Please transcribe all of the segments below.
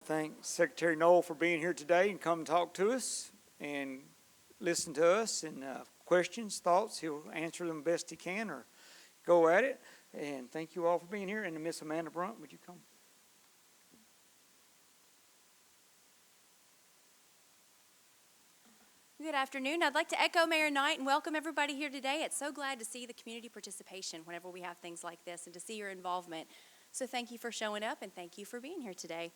Thank Secretary Noel for being here today and come talk to us and listen to us and questions, thoughts. He'll answer them best he can or go at it. And thank you all for being here. And Miss Amanda Brunt, would you come? Good afternoon. I'd like to echo Mayor Knight and welcome everybody here today. It's so glad to see the community participation whenever we have things like this and to see your involvement. So thank you for showing up and thank you for being here today.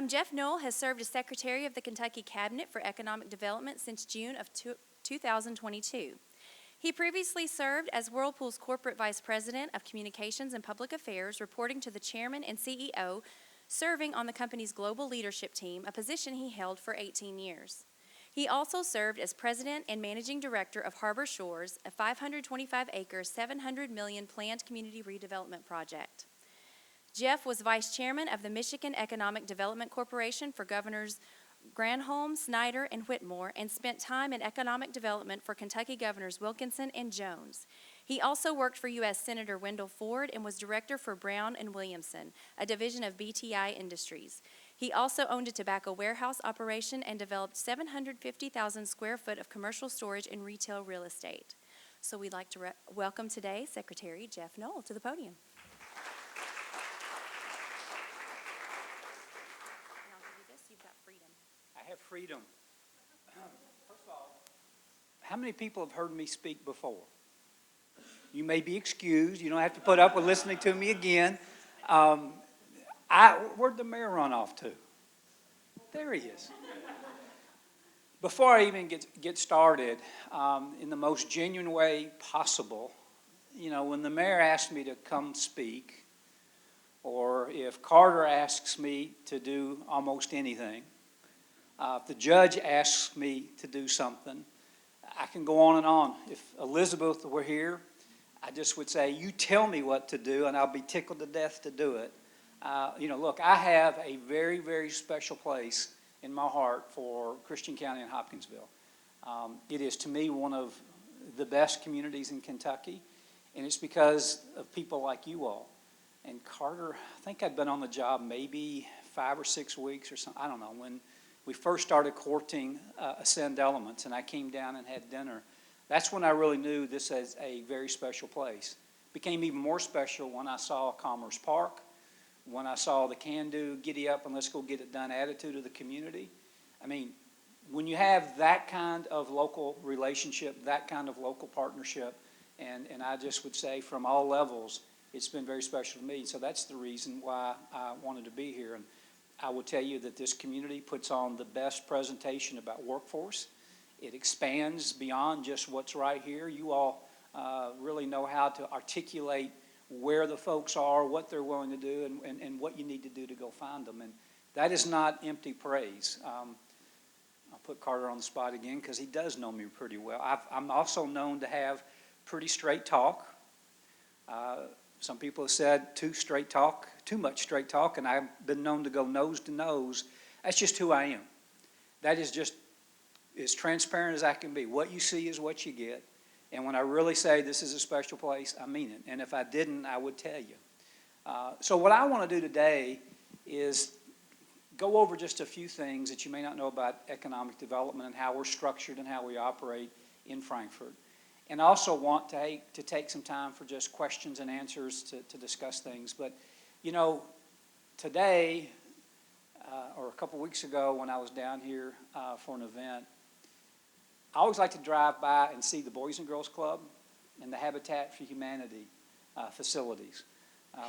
Jeff Noel has served as Secretary of the Kentucky Cabinet for Economic Development since June of 2022. He previously served as Whirlpool's Corporate Vice President of Communications and Public Affairs, reporting to the Chairman and CEO, serving on the company's global leadership team, a position he held for 18 years. He also served as President and Managing Director of Harbor Shores, a 525-acre, $700 million planned community redevelopment project. Jeff was Vice Chairman of the Michigan Economic Development Corporation for Governors Granholm, Snyder, and Whitmore, and spent time in economic development for Kentucky Governors Wilkinson and Jones. He also worked for U.S. Senator Wendell Ford and was director for Brown and Williamson, a division of BTI Industries. He also owned a tobacco warehouse operation and developed 750,000 square foot of commercial storage and retail real estate. So we'd like to welcome today Secretary Jeff Noel to the podium. I have freedom. First of all, how many people have heard me speak before? You may be excused. You don't have to put up with listening to me again. Where'd the mayor run off to? There he is. Before I even get started, in the most genuine way possible, when the mayor asked me to come speak, or if Carter asks me to do almost anything, if the judge asks me to do something, I can go on and on. If Elizabeth were here, I just would say, you tell me what to do, and I'll be tickled to death to do it. Look, I have a very, very special place in my heart for Christian County and Hopkinsville. It is, to me, one of the best communities in Kentucky, and it's because of people like you all. And Carter, I think I'd been on the job maybe 5 or 6 weeks or something. I don't know. When we first started courting Ascend Elements, and I came down and had dinner, that's when I really knew this as a very special place. It became even more special when I saw Commerce Park, when I saw the can-do, giddy up and let's go get it done attitude of the community. I mean, when you have that kind of local relationship, that kind of local partnership, and I just would say from all levels, it's been very special to me. So that's the reason why I wanted to be here. And I will tell you that this community puts on the best presentation about workforce. It expands beyond just what's right here. You all really know how to articulate where the folks are, what they're willing to do, and what you need to do to go find them. And that is not empty praise. I'll put Carter on the spot again because he does know me pretty well. I'm also known to have pretty straight talk. Some people have said too much straight talk, and I've been known to go nose to nose. That's just who I am. That is just as transparent as I can be. What you see is what you get. And when I really say this is a special place, I mean it. And if I didn't, I would tell you. So what I want to do today is go over just a few things that you may not know about economic development and how we're structured and how we operate in Frankfort. And I also want to take some time for just questions and answers to discuss things. But, today, or a couple weeks ago when I was down here for an event, I always like to drive by and see the Boys and Girls Club and the Habitat for Humanity facilities.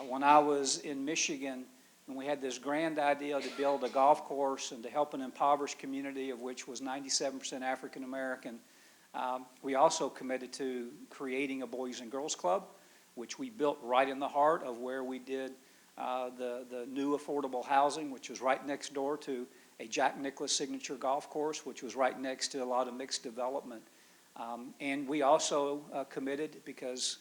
When I was in Michigan, and we had this grand idea to build a golf course and to help an impoverished community of which was 97% African American, we also committed to creating a Boys and Girls Club, which we built right in the heart of where we did the new affordable housing, which was right next door to a Jack Nicklaus signature golf course, which was right next to a lot of mixed development. And we also committed because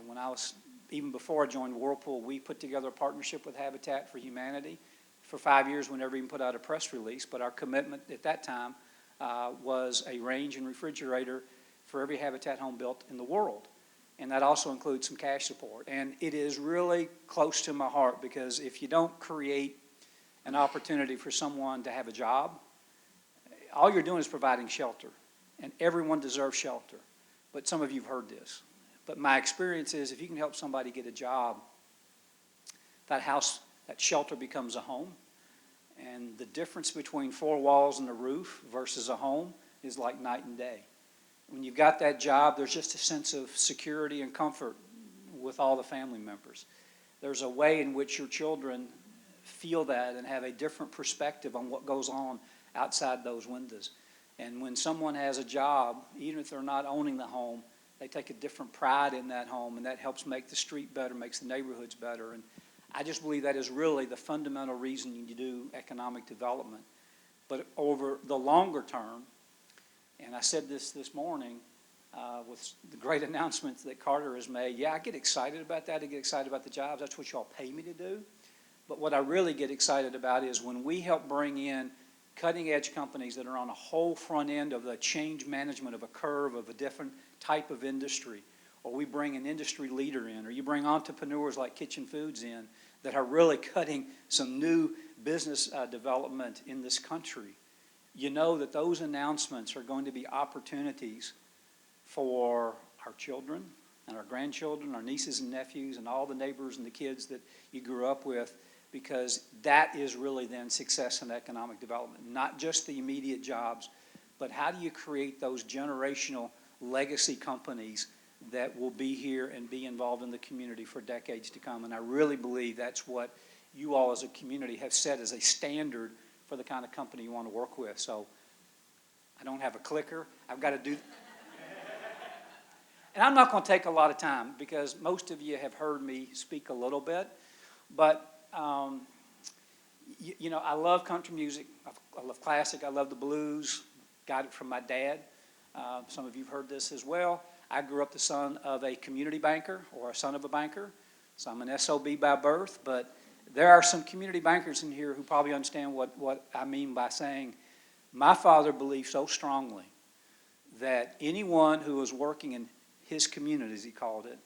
when I was, even before I joined Whirlpool, we put together a partnership with Habitat for Humanity. For 5 years, we never even put out a press release, but our commitment at that time was a range and refrigerator for every Habitat home built in the world. and that also includes some cash support. And it is really close to my heart, because if you don't create an opportunity for someone to have a job, all you're doing is providing shelter, and everyone deserves shelter. But some of you have heard this. But my experience is, if you can help somebody get a job, that house, that shelter becomes a home. And the difference between four walls and a roof versus a home is like night and day. When you've got that job, there's just a sense of security and comfort with all the family members. There's a way in which your children feel that and have a different perspective on what goes on outside those windows. And when someone has a job, even if they're not owning the home, they take a different pride in that home, and that helps make the street better, makes the neighborhoods better. And I just believe that is really the fundamental reason you do economic development. But over the longer term, and I said this morning with the great announcements that Carter has made, yeah, I get excited about that. I get excited about the jobs. That's what y'all pay me to do. But what I really get excited about is when we help bring in cutting-edge companies that are on a whole front end of the change management of a curve of a different type of industry, or we bring an industry leader in, or you bring entrepreneurs like Kitchen Foods in that are really cutting some new business development in this country. You know that those announcements are going to be opportunities for our children and our grandchildren, our nieces and nephews, and all the neighbors and the kids that you grew up with, because that is really then success in economic development. Not just the immediate jobs, but how do you create those generational legacy companies that will be here and be involved in the community for decades to come. And I really believe that's what you all as a community have set as a standard for the kind of company you want to work with. So I don't have a clicker. I've got to do... And I'm not going to take a lot of time, because most of you have heard me speak a little bit. But, you know, I love country music. I love classic. I love the blues. Got it from my dad. Some of you have heard this as well. I grew up the son of a community banker, or a son of a banker. So I'm an SOB by birth. But there are some community bankers in here who probably understand what I mean by saying, my father believed so strongly that anyone who was working in his community, as he called it,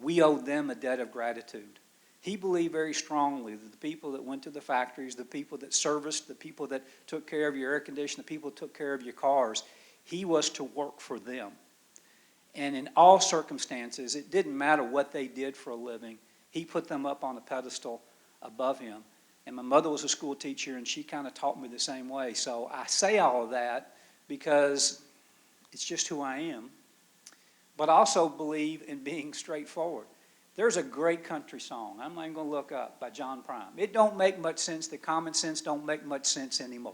we owed them a debt of gratitude. He believed very strongly that the people that went to the factories, the people that serviced, the people that took care of your air conditioning, the people that took care of your cars, he was to work for them. And in all circumstances, it didn't matter what they did for a living, he put them up on a pedestal above him. And my mother was a school teacher, and she kind of taught me the same way. So I say all of that because it's just who I am. But I also believe in being straightforward. There's a great country song, I'm not even going to look up, by John Prine. It don't make much sense. The common sense don't make much sense anymore.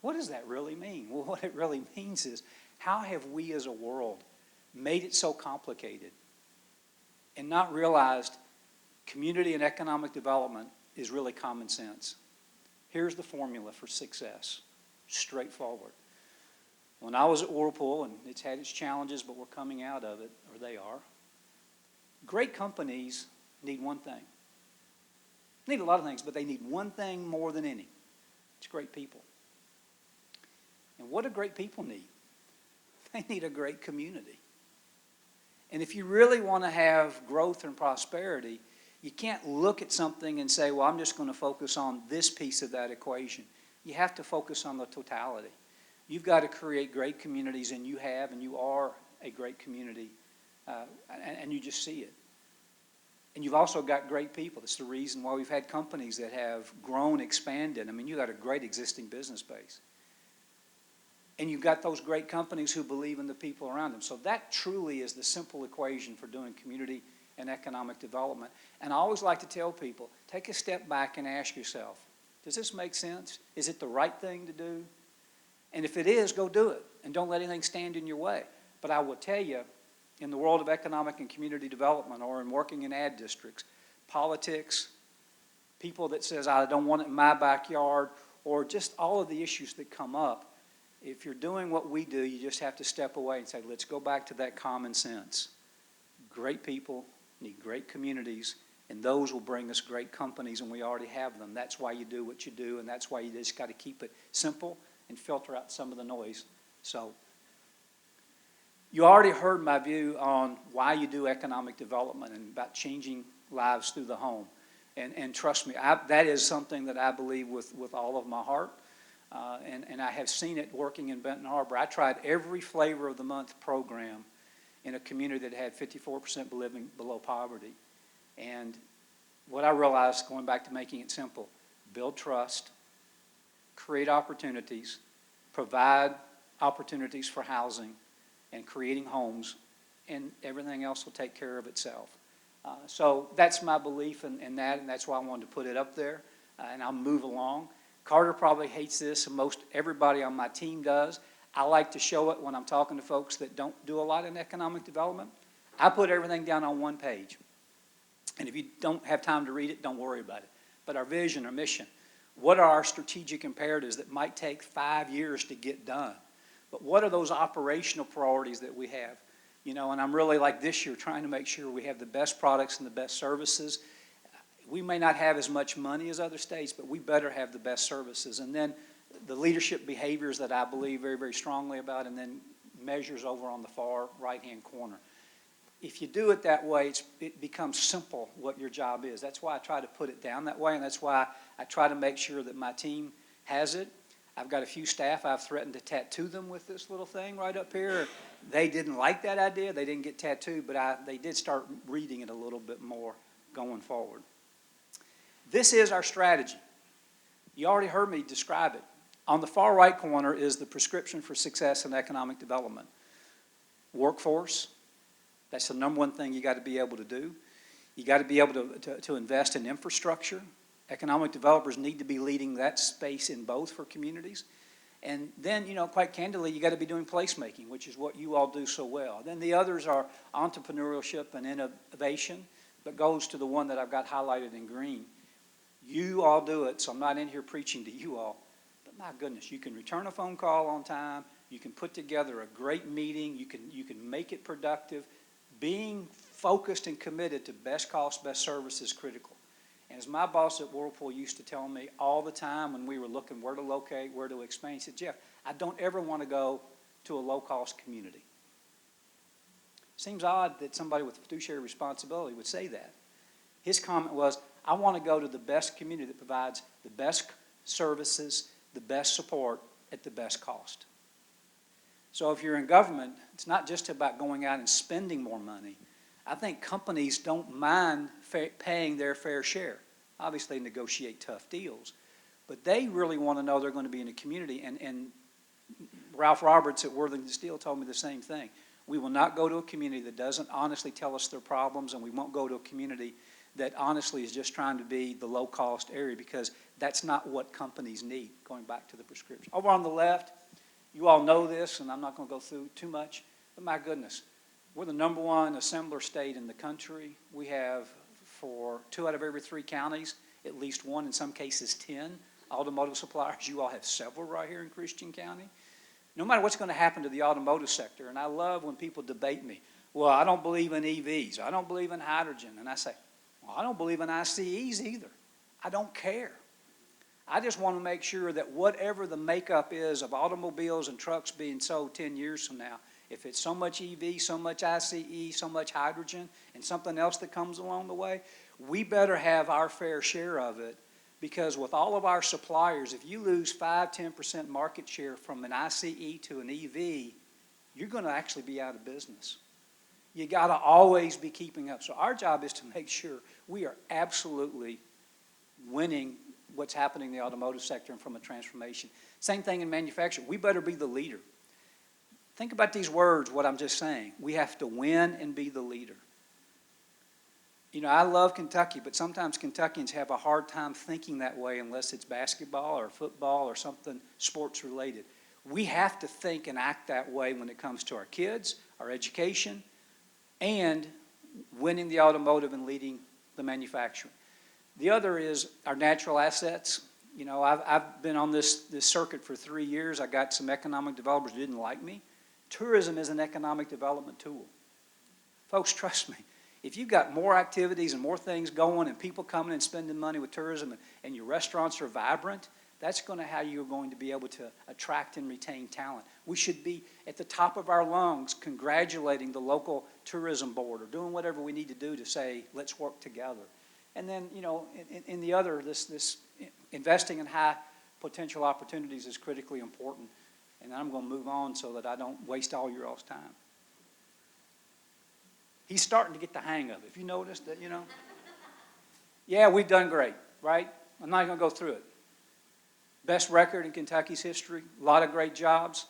What does that really mean? Well, what it really means is, how have we as a world made it so complicated and not realized community and economic development is really common sense? Here's the formula for success, straightforward. When I was at Whirlpool, and it's had its challenges, but we're coming out of it, or they are, great companies need one thing. They need a lot of things, but they need one thing more than any. It's great people. And what do great people need? They need a great community. And if you really want to have growth and prosperity, you can't look at something and say, well, I'm just going to focus on this piece of that equation. You have to focus on the totality. You've got to create great communities, and you have, and you are a great community, and you just see it. And you've also got great people. That's the reason why we've had companies that have grown, expanded. I mean, you've got a great existing business base. And you've got those great companies who believe in the people around them. So that truly is the simple equation for doing community and economic development. And I always like to tell people, take a step back and ask yourself, does this make sense? Is it the right thing to do? And if it is, go do it. And don't let anything stand in your way. But I will tell you, in the world of economic and community development, or in working in ad districts, politics, people that says, I don't want it in my backyard, or just all of the issues that come up, if you're doing what we do, you just have to step away and say, let's go back to that common sense. Great people need great communities, and those will bring us great companies, and we already have them. That's why you do what you do, and that's why you just got to keep it simple and filter out some of the noise. So You already heard my view on why you do economic development and about changing lives through the home. And trust me, that is something that I believe with all of my heart. And I have seen it working in Benton Harbor. I tried every flavor of the month program in a community that had 54% living below poverty. And what I realized, going back to making it simple, build trust, create opportunities, provide opportunities for housing and creating homes, and everything else will take care of itself. So that's my belief in that, and that's why I wanted to put it up there, and I'll move along. Carter probably hates this, and most everybody on my team does. I like to show it when I'm talking to folks that don't do a lot in economic development. I put everything down on one page. And if you don't have time to read it, don't worry about it. But our vision, our mission, what are our strategic imperatives that might take 5 years to get done? But what are those operational priorities that we have? You know, and I'm really, like this year, trying to make sure we have the best products and the best services. We may not have as much money as other states, but we better have the best services. And then the leadership behaviors that I believe very, very strongly about, and then measures over on the far right-hand corner. If you do it that way, it becomes simple what your job is. That's why I try to put it down that way, and that's why I try to make sure that my team has it. I've got a few staff I've threatened to tattoo them with this little thing right up here. They didn't like that idea. They didn't get tattooed, but they did start reading it a little bit more going forward. This is our strategy. You already heard me describe it. On the far right corner is the prescription for success in economic development. Workforce, that's the number one thing you got to be able to do. You got to be able to invest in infrastructure. Economic developers need to be leading that space in both for communities. And then, you know, quite candidly, you got to be doing placemaking, which is what you all do so well. Then the others are entrepreneurship and innovation, but goes to the one that I've got highlighted in green. You all do it, so I'm not in here preaching to you all. But my goodness, you can return a phone call on time. You can put together a great meeting. You can make it productive. Being focused and committed to best cost, best service is critical. And as my boss at Whirlpool used to tell me all the time when we were looking where to locate, where to expand, he said, Jeff, I don't ever want to go to a low-cost community. Seems odd that somebody with fiduciary responsibility would say that. His comment was, I want to go to the best community that provides the best services, the best support at the best cost. So if you're in government, it's not just about going out and spending more money. I think companies don't mind paying their fair share. Obviously, they negotiate tough deals. But they really want to know they're going to be in a community. And Ralph Roberts at Worthington Steel told me the same thing. We will not go to a community that doesn't honestly tell us their problems, and we won't go to a community that honestly is just trying to be the low-cost area, because that's not what companies need, going back to the prescription. Over on the left, you all know this, and I'm not going to go through too much, but my goodness, we're the #1 assembler state in the country. We have, for 2 out of every 3 counties, at least 1, in some cases 10, automotive suppliers. You all have several right here in Christian County. No matter what's going to happen to the automotive sector, and I love when people debate me, well, I don't believe in EVs. I don't believe in hydrogen. And I say, well, I don't believe in ICEs either. I don't care. I just want to make sure that whatever the makeup is of automobiles and trucks being sold 10 years from now, if it's so much EV, so much ICE, so much hydrogen, and something else that comes along the way, we better have our fair share of it, because with all of our suppliers, if you lose 5–10% market share from an ICE to an EV, you're going to actually be out of business. You got to always be keeping up. So our job is to make sure we are absolutely winning what's happening in the automotive sector and from a transformation. Same thing in manufacturing. We better be the leader. Think about these words, what I'm just saying. We have to win and be the leader. You know, I love Kentucky, but sometimes Kentuckians have a hard time thinking that way unless it's basketball or football or something sports related. We have to think and act that way when it comes to our kids, our education, and winning the automotive and leading the manufacturing. The other is our natural assets. You know, I've been on this circuit for 3 years. I got some economic developers who didn't like me. Tourism is an economic development tool. Folks, trust me. If you've got more activities and more things going and people coming and spending money with tourism, and your restaurants are vibrant, That's how you're going to be able to attract and retain talent. We should be at the top of our lungs congratulating the local tourism board or doing whatever we need to do to say, let's work together. And then, in the other, this investing in high potential opportunities is critically important. And I'm going to move on so that I don't waste all your all's time. He's starting to get the hang of it. If you noticed that, Yeah, we've done great, right? I'm not going to go through it. Best record in Kentucky's history. A lot of great jobs.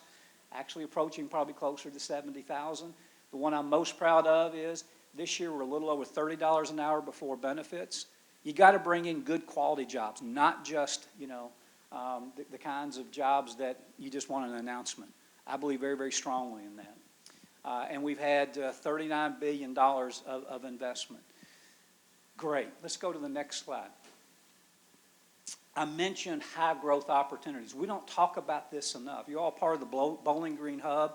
Actually approaching probably closer to 70,000. The one I'm most proud of is this year we're a little over $30 an hour before benefits. You got to bring in good quality jobs, not just, the kinds of jobs that you just want an announcement. I believe very, very strongly in that. And we've had $39 billion of investment. Great. Let's go to the next slide. I mentioned high growth opportunities. We don't talk about this enough. You're all part of the Bowling Green Hub.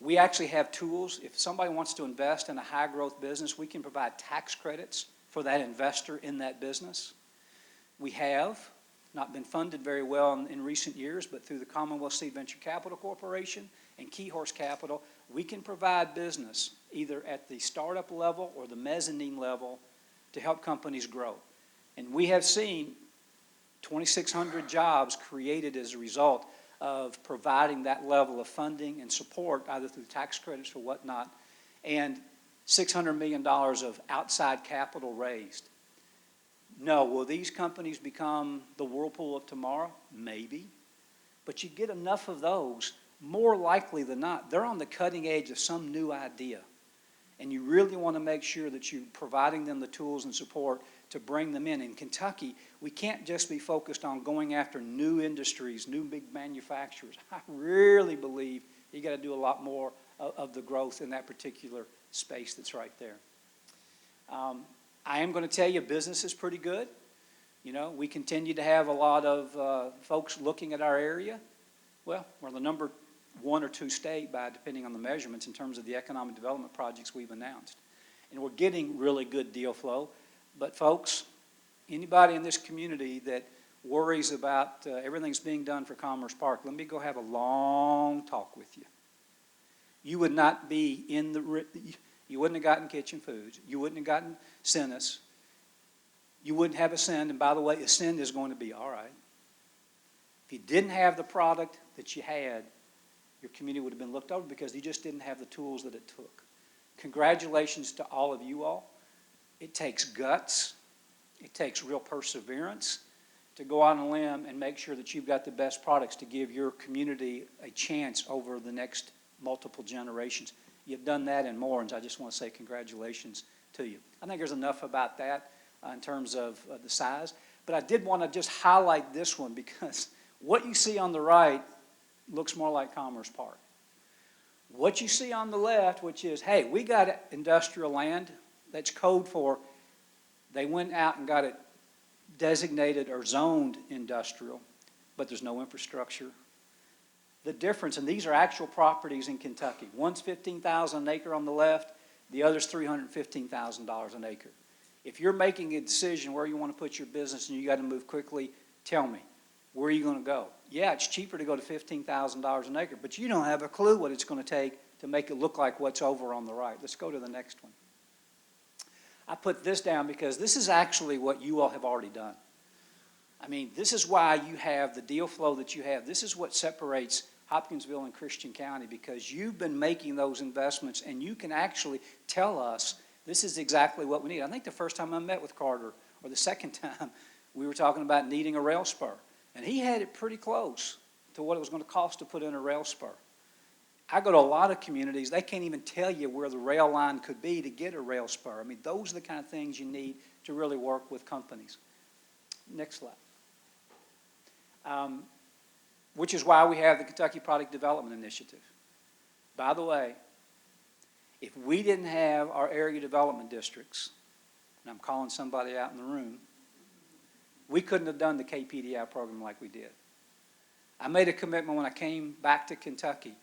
We actually have tools. If somebody wants to invest in a high growth business, we can provide tax credits for that investor in that business. We have not been funded very well in recent years, but through the Commonwealth Seed Venture Capital Corporation and Key Horse Capital, we can provide business either at the startup level or the mezzanine level to help companies grow. And we have seen 2,600 jobs created as a result of providing that level of funding and support, either through tax credits or whatnot, and $600 million of outside capital raised. No, will these companies become the Whirlpool of tomorrow? Maybe. But you get enough of those, more likely than not, they're on the cutting edge of some new idea. And you really want to make sure that you're providing them the tools and support to bring them in. In Kentucky, we can't just be focused on going after new industries, new big manufacturers. I really believe you got to do a lot more of the growth in that particular space that's right there. I am going to tell you business is pretty good. We continue to have a lot of folks looking at our area. Well, we're the number 1 or 2 state depending on the measurements in terms of the economic development projects we've announced. And we're getting really good deal flow. But folks, anybody in this community that worries about everything's being done for Commerce Park, let me go have a long talk with you. You would not be you wouldn't have gotten Kitchen Foods. You wouldn't have gotten Sinus. You wouldn't have Ascend. And by the way, Ascend is going to be all right. If you didn't have the product that you had, your community would have been looked over because you just didn't have the tools that it took. Congratulations to all of you all. It takes guts. It takes real perseverance to go out on a limb and make sure that you've got the best products to give your community a chance over the next multiple generations. You've done that and more, and I just want to say congratulations to you. I think there's enough about that in terms of the size. But I did want to just highlight this one because what you see on the right looks more like Commerce Park. What you see on the left, which is, hey, we got industrial land that's code for, they went out and got it designated or zoned industrial, but there's no infrastructure. The difference, and these are actual properties in Kentucky. One's $15,000 an acre on the left, the other's $315,000 an acre. If you're making a decision where you want to put your business and you got to move quickly, tell me, where are you going to go? Yeah, it's cheaper to go to $15,000 an acre, but you don't have a clue what it's going to take to make it look like what's over on the right. Let's go to the next one. I put this down because this is actually what you all have already done. I mean, this is why you have the deal flow that you have. This is what separates Hopkinsville and Christian County, because you've been making those investments and you can actually tell us this is exactly what we need. I think the first time I met with Carter, or the second time, we were talking about needing a rail spur. And he had it pretty close to what it was going to cost to put in a rail spur. I go to a lot of communities, they can't even tell you where the rail line could be to get a rail spur. I mean, those are the kind of things you need to really work with companies. Next slide. Which is why we have the Kentucky Product Development Initiative. By the way, if we didn't have our area development districts, and I'm calling somebody out in the room, we couldn't have done the KPDI program like we did. I made a commitment when I came back to Kentucky.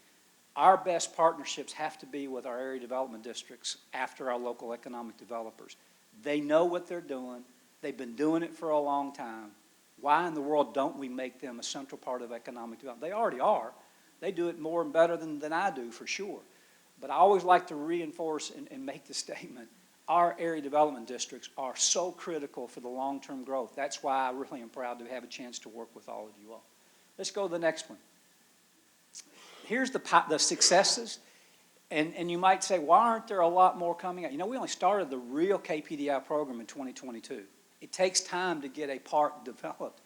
Our best partnerships have to be with our area development districts after our local economic developers. They know what they're doing. They've been doing it for a long time. Why in the world don't we make them a central part of economic development? They already are. They do it more and better than I do, for sure. But I always like to reinforce and make the statement, our area development districts are so critical for the long-term growth. That's why I really am proud to have a chance to work with all of you all. Let's go to the next one. Here's the successes. And you might say, why aren't there a lot more coming out? You know, we only started the real KPDI program in 2022. It takes time to get a park developed.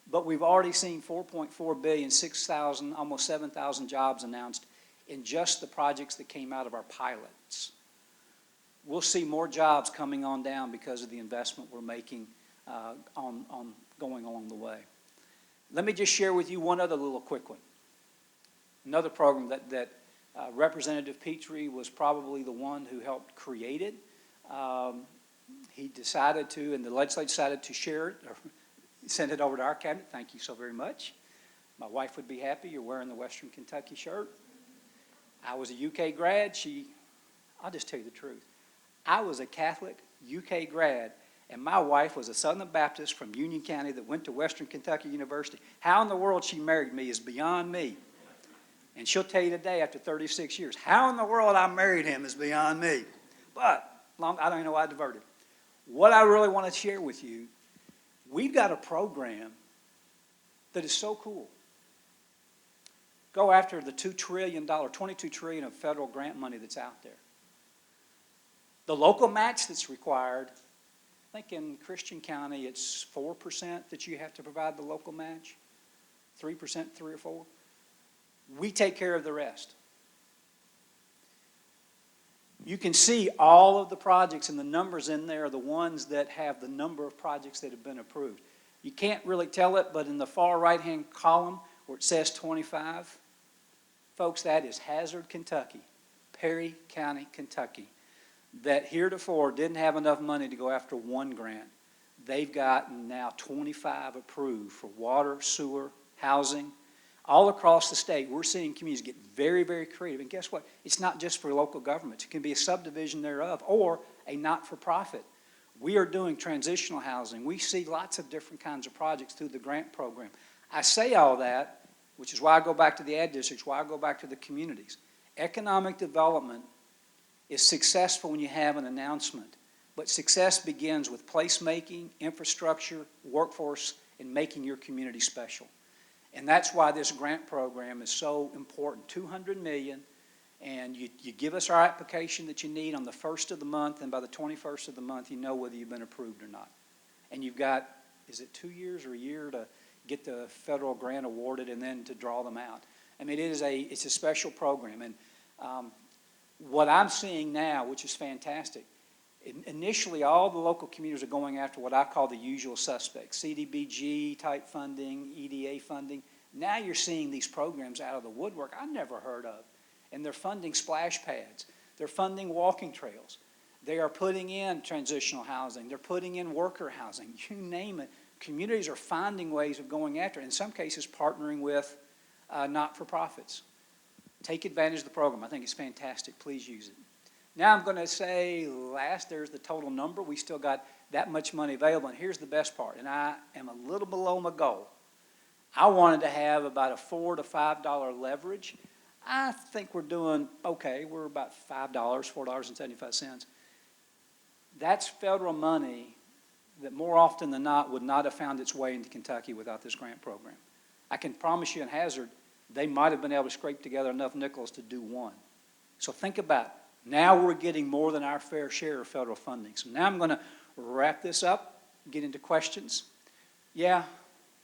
But we've already seen $4.4 billion, 6,000, almost 7,000 jobs announced in just the projects that came out of our pilots. We'll see more jobs coming on down because of the investment we're making on going along the way. Let me just share with you one other little quick one. Another program that Representative Petrie was probably the one who helped create it. He decided to, and the legislature decided to share it, or send it over to our cabinet. Thank you so very much. My wife would be happy. You're wearing the Western Kentucky shirt. I was a UK grad. I'll just tell you the truth. I was a Catholic UK grad, and my wife was a Southern Baptist from Union County that went to Western Kentucky University. How in the world she married me is beyond me. And she'll tell you today, after 36 years, how in the world I married him is beyond me. But I don't even know why I diverted. What I really want to share with you, we've got a program that is so cool. Go after the $2 trillion, $22 trillion of federal grant money that's out there. The local match that's required, I think in Christian County it's 4% that you have to provide the local match, 3%, 3 or 4. We take care of the rest. You can see all of the projects, and the numbers in there are the ones that have the number of projects that have been approved. You can't really tell it, but in the far right-hand column where it says 25, folks, that is Hazard, Kentucky, Perry County, Kentucky, that heretofore didn't have enough money to go after one grant. They've gotten now 25 approved for water, sewer, housing. All across the state, we're seeing communities get very, very creative. And guess what? It's not just for local governments. It can be a subdivision thereof or a not-for-profit. We are doing transitional housing. We see lots of different kinds of projects through the grant program. I say all that, which is why I go back to the ad districts, why I go back to the communities. Economic development is successful when you have an announcement. But success begins with placemaking, infrastructure, workforce, and making your community special. And that's why this grant program is so important. $200 million, and you give us our application that you need on the 1st of the month, and by the 21st of the month, you know whether you've been approved or not. And you've got, is it 2 years or a year to get the federal grant awarded and then to draw them out? I mean, it's a special program. And what I'm seeing now, which is fantastic, initially all the local communities are going after what I call the usual suspects, CDBG type funding, EDA funding. Now you're seeing these programs out of the woodwork I've never heard of. And they're funding splash pads. They're funding walking trails. They are putting in transitional housing. They're putting in worker housing. You name it. Communities are finding ways of going after it. In some cases, partnering with not-for-profits. Take advantage of the program. I think it's fantastic. Please use it. Now I'm going to say last, there's the total number. We still got that much money available. And here's the best part, and I am a little below my goal. I wanted to have about a $4 to $5 leverage. I think we're doing okay. We're about $5, $4.75. That's federal money that more often than not would not have found its way into Kentucky without this grant program. I can promise you in Hazard, they might have been able to scrape together enough nickels to do one. So think about it. Now we're getting more than our fair share of federal funding. So now I'm going to wrap this up, get into questions. Yeah,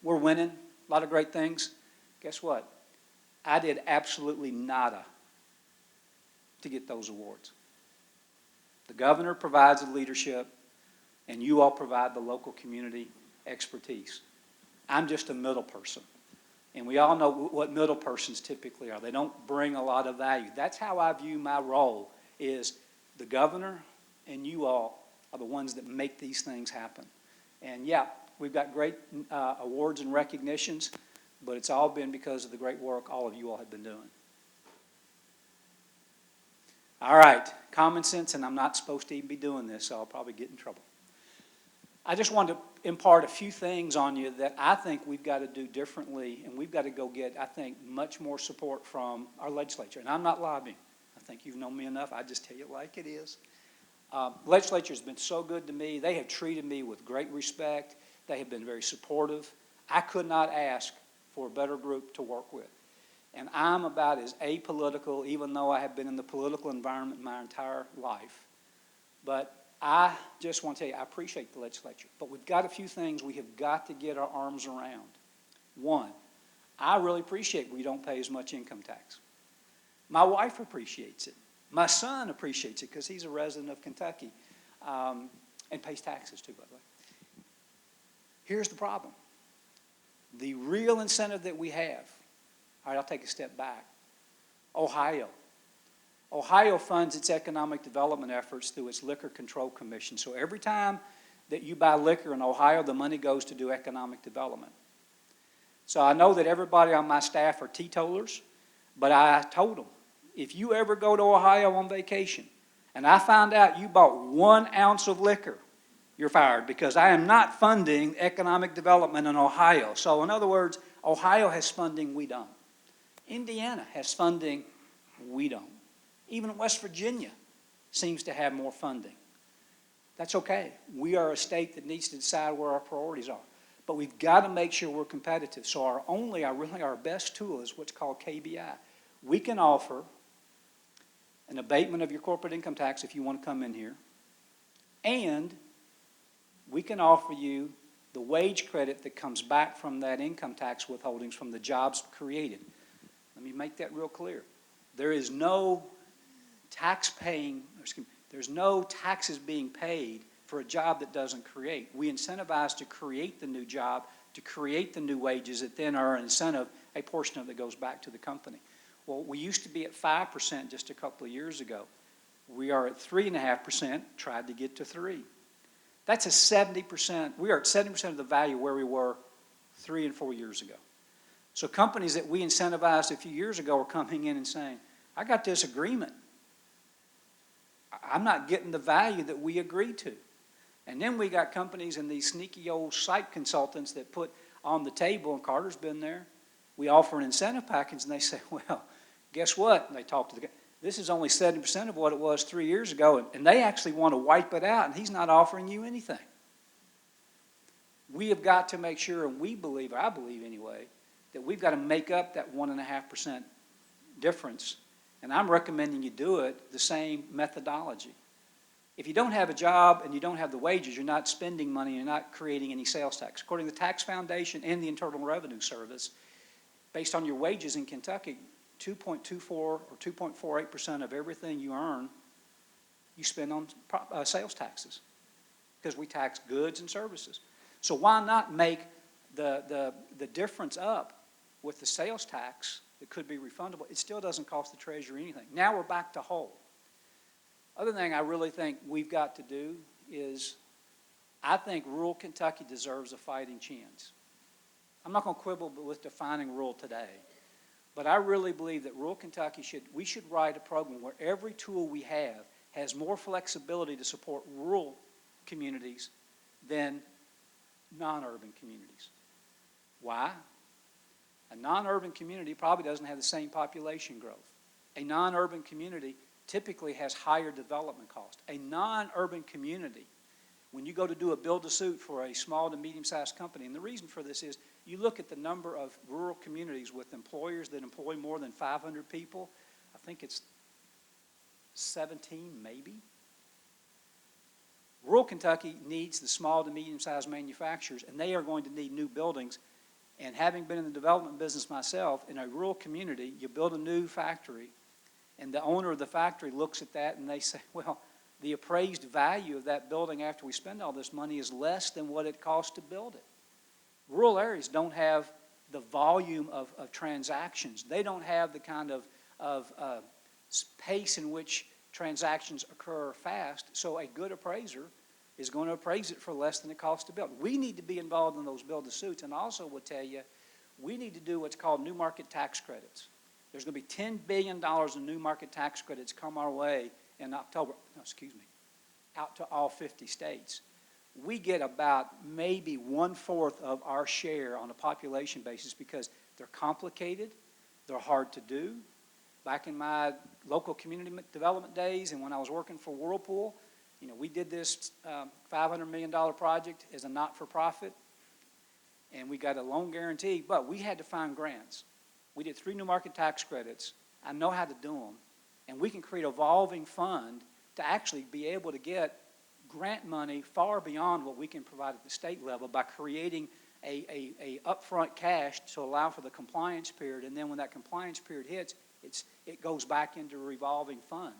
we're winning. A lot of great things. Guess what? I did absolutely nada to get those awards. The governor provides the leadership, and you all provide the local community expertise. I'm just a middle person. And we all know what middle persons typically are. They don't bring a lot of value. That's how I view my role, is the governor and you all are the ones that make these things happen. And yeah, we've got great awards and recognitions, but it's all been because of the great work all of you all have been doing. All right, common sense, and I'm not supposed to even be doing this, so I'll probably get in trouble. I just wanted to impart a few things on you that I think we've got to do differently, and we've got to go get, I think, much more support from our legislature. And I'm not lobbying. I think you've known me enough. I just tell you like it is. Legislature has been so good to me. They have treated me with great respect. They have been very supportive. I could not ask for a better group to work with. And I'm about as apolitical, even though I have been in the political environment my entire life. But I just want to tell you, I appreciate the legislature, but we've got a few things we have got to get our arms around. One, I really appreciate we don't pay as much income tax. My wife appreciates it. My son appreciates it because he's a resident of Kentucky and pays taxes too, by the way. Here's the problem. The real incentive that we have, all right, I'll take a step back. Ohio. Ohio funds its economic development efforts through its Liquor Control Commission. So every time that you buy liquor in Ohio, the money goes to do economic development. So I know that everybody on my staff are teetotalers, but I told them, if you ever go to Ohio on vacation and I find out you bought 1 ounce of liquor, you're fired, because I am not funding economic development in Ohio. So in other words, Ohio has funding, we don't. Indiana has funding, we don't. Even West Virginia seems to have more funding. That's okay. We are a state that needs to decide where our priorities are. But we've got to make sure we're competitive. So our best tool is what's called KBI. We can offer an abatement of your corporate income tax if you want to come in here. And we can offer you the wage credit that comes back from that income tax withholdings from the jobs created. Let me make that real clear. There is no there's no taxes being paid for a job that doesn't create. We incentivize to create the new job, to create the new wages that then are an incentive, a portion of it goes back to the company. Well, we used to be at 5% just a couple of years ago. We are at 3.5%, tried to get to 3%. That's a 70%, we are at 70% of the value where we were 3 and 4 years ago. So companies that we incentivized a few years ago are coming in and saying, I got this agreement. I'm not getting the value that we agreed to. And then we got companies and these sneaky old site consultants that put on the table, and Carter's been there, we offer an incentive package, and they say, well, guess what? And they talk to the guy. This is only 70% of what it was 3 years ago, and they actually want to wipe it out, and he's not offering you anything. We have got to make sure, and we believe, or I believe anyway, that we've got to make up that 1.5% difference. And I'm recommending you do it the same methodology. If you don't have a job and you don't have the wages, you're not spending money, you're not creating any sales tax. According to the Tax Foundation and the Internal Revenue Service, based on your wages in Kentucky, 2.24 or 2.48% of everything you earn, you spend on sales taxes, because we tax goods and services. So why not make the difference up with the sales tax that could be refundable? It still doesn't cost the Treasury anything. Now we're back to whole. Other thing I really think we've got to do is, I think rural Kentucky deserves a fighting chance. I'm not going to quibble with defining rural today, but I really believe that rural Kentucky we should write a program where every tool we have has more flexibility to support rural communities than non-urban communities. Why? A non-urban community probably doesn't have the same population growth. A non-urban community typically has higher development costs. A non-urban community, when you go to do a build-to-suit for a small to medium-sized company, and the reason for this is you look at the number of rural communities with employers that employ more than 500 people, I think it's 17 maybe. Rural Kentucky needs the small to medium-sized manufacturers, and they are going to need new buildings. And having been in the development business myself, in a rural community, you build a new factory, and the owner of the factory looks at that and they say, well, the appraised value of that building after we spend all this money is less than what it costs to build it. Rural areas don't have the volume of transactions. They don't have the kind of pace in which transactions occur fast, so a good appraiser is going to appraise it for less than it costs to build. We need to be involved in those build-to-suits, and also will tell you, we need to do what's called new market tax credits. There's going to be $10 billion in new market tax credits come our way in October, out to all 50 states. we get about maybe 1/4 of our share on a population basis because they're complicated, they're hard to do. Back in my local community development days and when I was working for Whirlpool, we did this $500 million project as a not-for-profit, and we got a loan guarantee, but we had to find grants. We did 3 new market tax credits. I know how to do them, and we can create a revolving fund to actually be able to get grant money far beyond what we can provide at the state level by creating a upfront cash to allow for the compliance period, and then when that compliance period hits, it goes back into a revolving fund.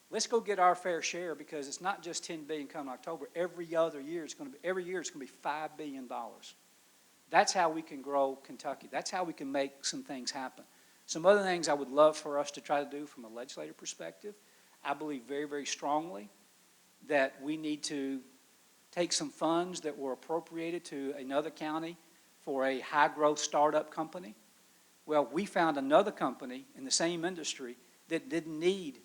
Let's go get our fair share because it's not just $10 billion come October. Every other year it's going to be $5 billion. That's how we can grow Kentucky. That's how we can make some things happen. Some other things I would love for us to try to do from a legislative perspective. I believe very, very strongly that we need to take some funds that were appropriated to another county for a high-growth startup company. Well, we found another company in the same industry that didn't need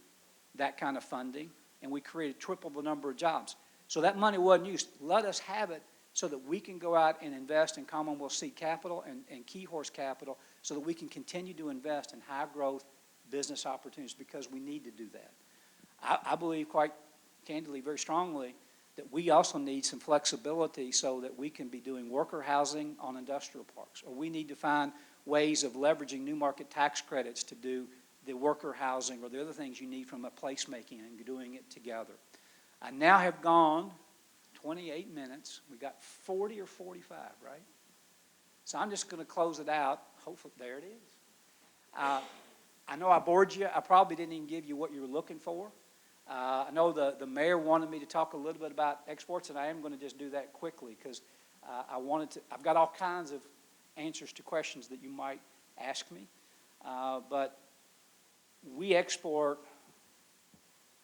that kind of funding, and we created triple the number of jobs. So that money wasn't used. Let us have it so that we can go out and invest in Commonwealth seed capital and key horse capital so that we can continue to invest in high-growth business opportunities because we need to do that. I believe quite candidly, very strongly, that we also need some flexibility so that we can be doing worker housing on industrial parks, or we need to find ways of leveraging new market tax credits to do the worker housing or the other things you need from a placemaking and doing it together. I now have gone 28 minutes. We got 40 or 45, right? So I'm just going to close it out. Hopefully, there it is. I know I bored you. I probably didn't even give you what you were looking for. I know the mayor wanted me to talk a little bit about exports, and I am going to just do that quickly because I've got all kinds of answers to questions that you might ask me. But we export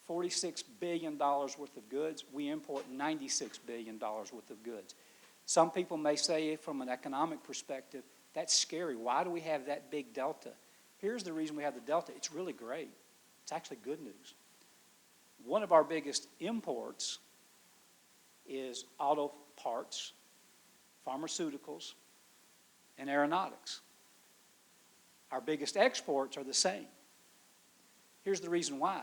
$46 billion worth of goods. We import $96 billion worth of goods. Some people may say from an economic perspective, that's scary. Why do we have that big delta? Here's the reason we have the delta. It's really great. It's actually good news. One of our biggest imports is auto parts, pharmaceuticals, and aeronautics. Our biggest exports are the same. Here's the reason why.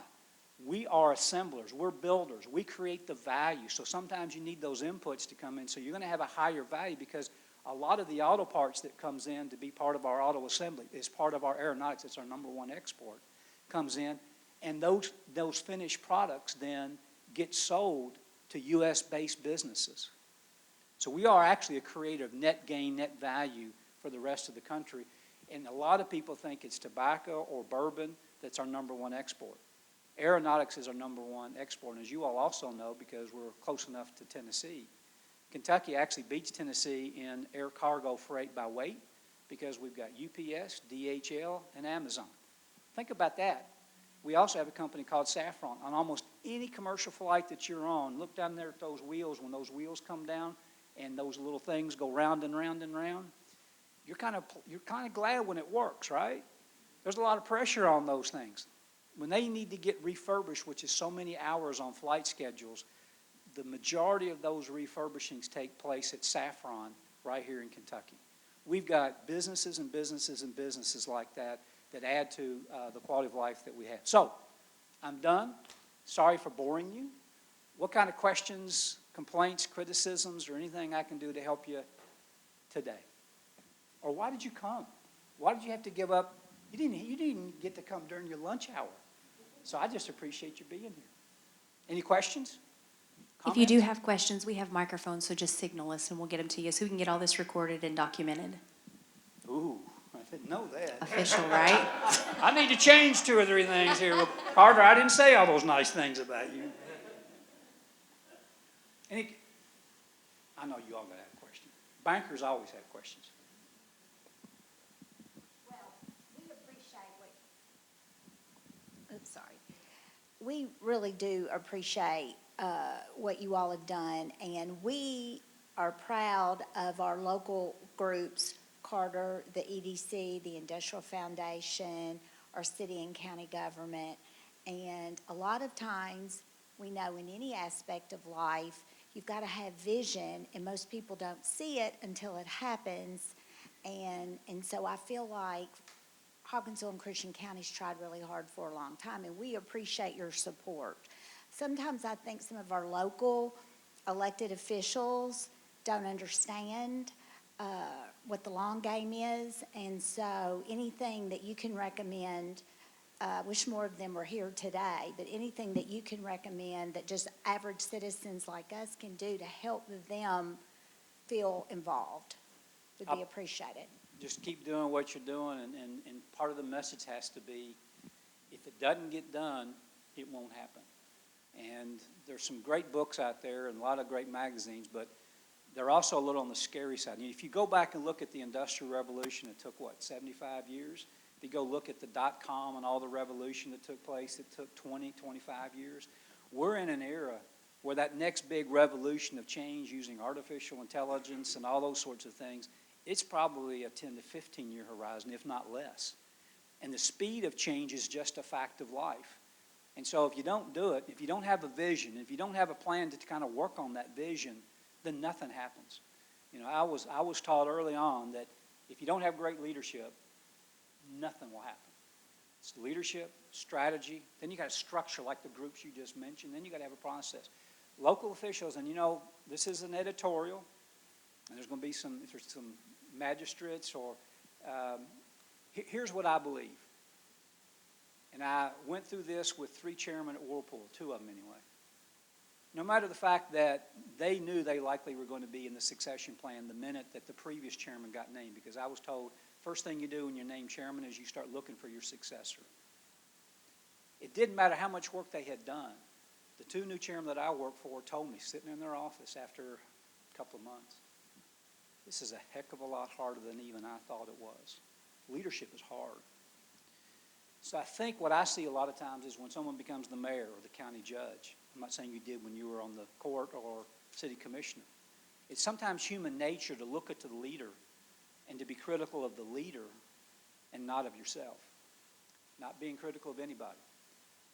We are assemblers. We're builders. We create the value. So sometimes you need those inputs to come in. So you're going to have a higher value because a lot of the auto parts that comes in to be part of our auto assembly is part of our aeronautics. It's our #1 export. Comes in. And those finished products then get sold to U.S.-based businesses. So we are actually a creator of net gain, net value for the rest of the country. And a lot of people think it's tobacco or bourbon that's our #1 export. Aeronautics is our #1 export. And as you all also know, because we're close enough to Tennessee, Kentucky actually beats Tennessee in air cargo freight by weight because we've got UPS, DHL, and Amazon. Think about that. We also have a company called Saffron. On almost any commercial flight that you're on, look down there at those wheels. When those wheels come down and those little things go round and round and round, you're kind of glad when it works, right? There's a lot of pressure on those things. When they need to get refurbished, which is so many hours on flight schedules, the majority of those refurbishings take place at Saffron right here in Kentucky. We've got businesses and businesses and businesses like that add to the quality of life that we have. So, I'm done. Sorry for boring you. What kind of questions, complaints, criticisms, or anything I can do to help you today? Or why did you come? Why did you have to give up? You didn't get to come during your lunch hour. So I just appreciate you being here. Any questions? If you do have questions, we have microphones, so just signal us and we'll get them to you so we can get all this recorded and documented. Ooh, I didn't know that. Official, right? I need to change 2 or 3 things here. Well, Carter, I didn't say all those nice things about you. I know you all going to have questions. Bankers always have questions. Well, we appreciate we really do appreciate what you all have done, and we are proud of our local groups, Carter, the EDC, the Industrial Foundation, our city and county government, and a lot of times we know in any aspect of life you've got to have vision, and most people don't see it until it happens. And so I feel like Hawkinsville and Christian County's tried really hard for a long time, and we appreciate your support. Sometimes I think some of our local elected officials don't understand what the long game is, and so anything that you can recommend, wish more of them were here today, but anything that you can recommend that just average citizens like us can do to help them feel involved would be appreciated. Just keep doing what you're doing, and part of the message has to be, if it doesn't get done, it won't happen. And there's some great books out there and a lot of great magazines, but they're also a little on the scary side. If you go back and look at the Industrial Revolution, it took, 75 years? If you go look at the dot-com and all the revolution that took place, it took 20, 25 years. We're in an era where that next big revolution of change using artificial intelligence and all those sorts of things, it's probably a 10 to 15-year horizon, if not less. And the speed of change is just a fact of life. And so if you don't do it, if you don't have a vision, if you don't have a plan to kind of work on that vision, then nothing happens. I was taught early on that if you don't have great leadership, nothing will happen. It's leadership, strategy, then you got to structure like the groups you just mentioned, then you got to have a process. Local officials, and this is an editorial, and there's going to be some magistrates or, here's what I believe. And I went through this with 3 chairmen at Whirlpool, 2 of them anyway. No matter the fact that they knew they likely were going to be in the succession plan the minute that the previous chairman got named, because I was told first thing you do when you're named chairman is you start looking for your successor. It didn't matter how much work they had done. The 2 new chairmen that I worked for told me, sitting in their office after a couple of months, this is a heck of a lot harder than even I thought it was. Leadership is hard. So I think what I see a lot of times is when someone becomes the mayor or the county judge, I'm not saying you did when you were on the court or city commissioner, it's sometimes human nature to look at the leader and to be critical of the leader and not of yourself. Not being critical of anybody.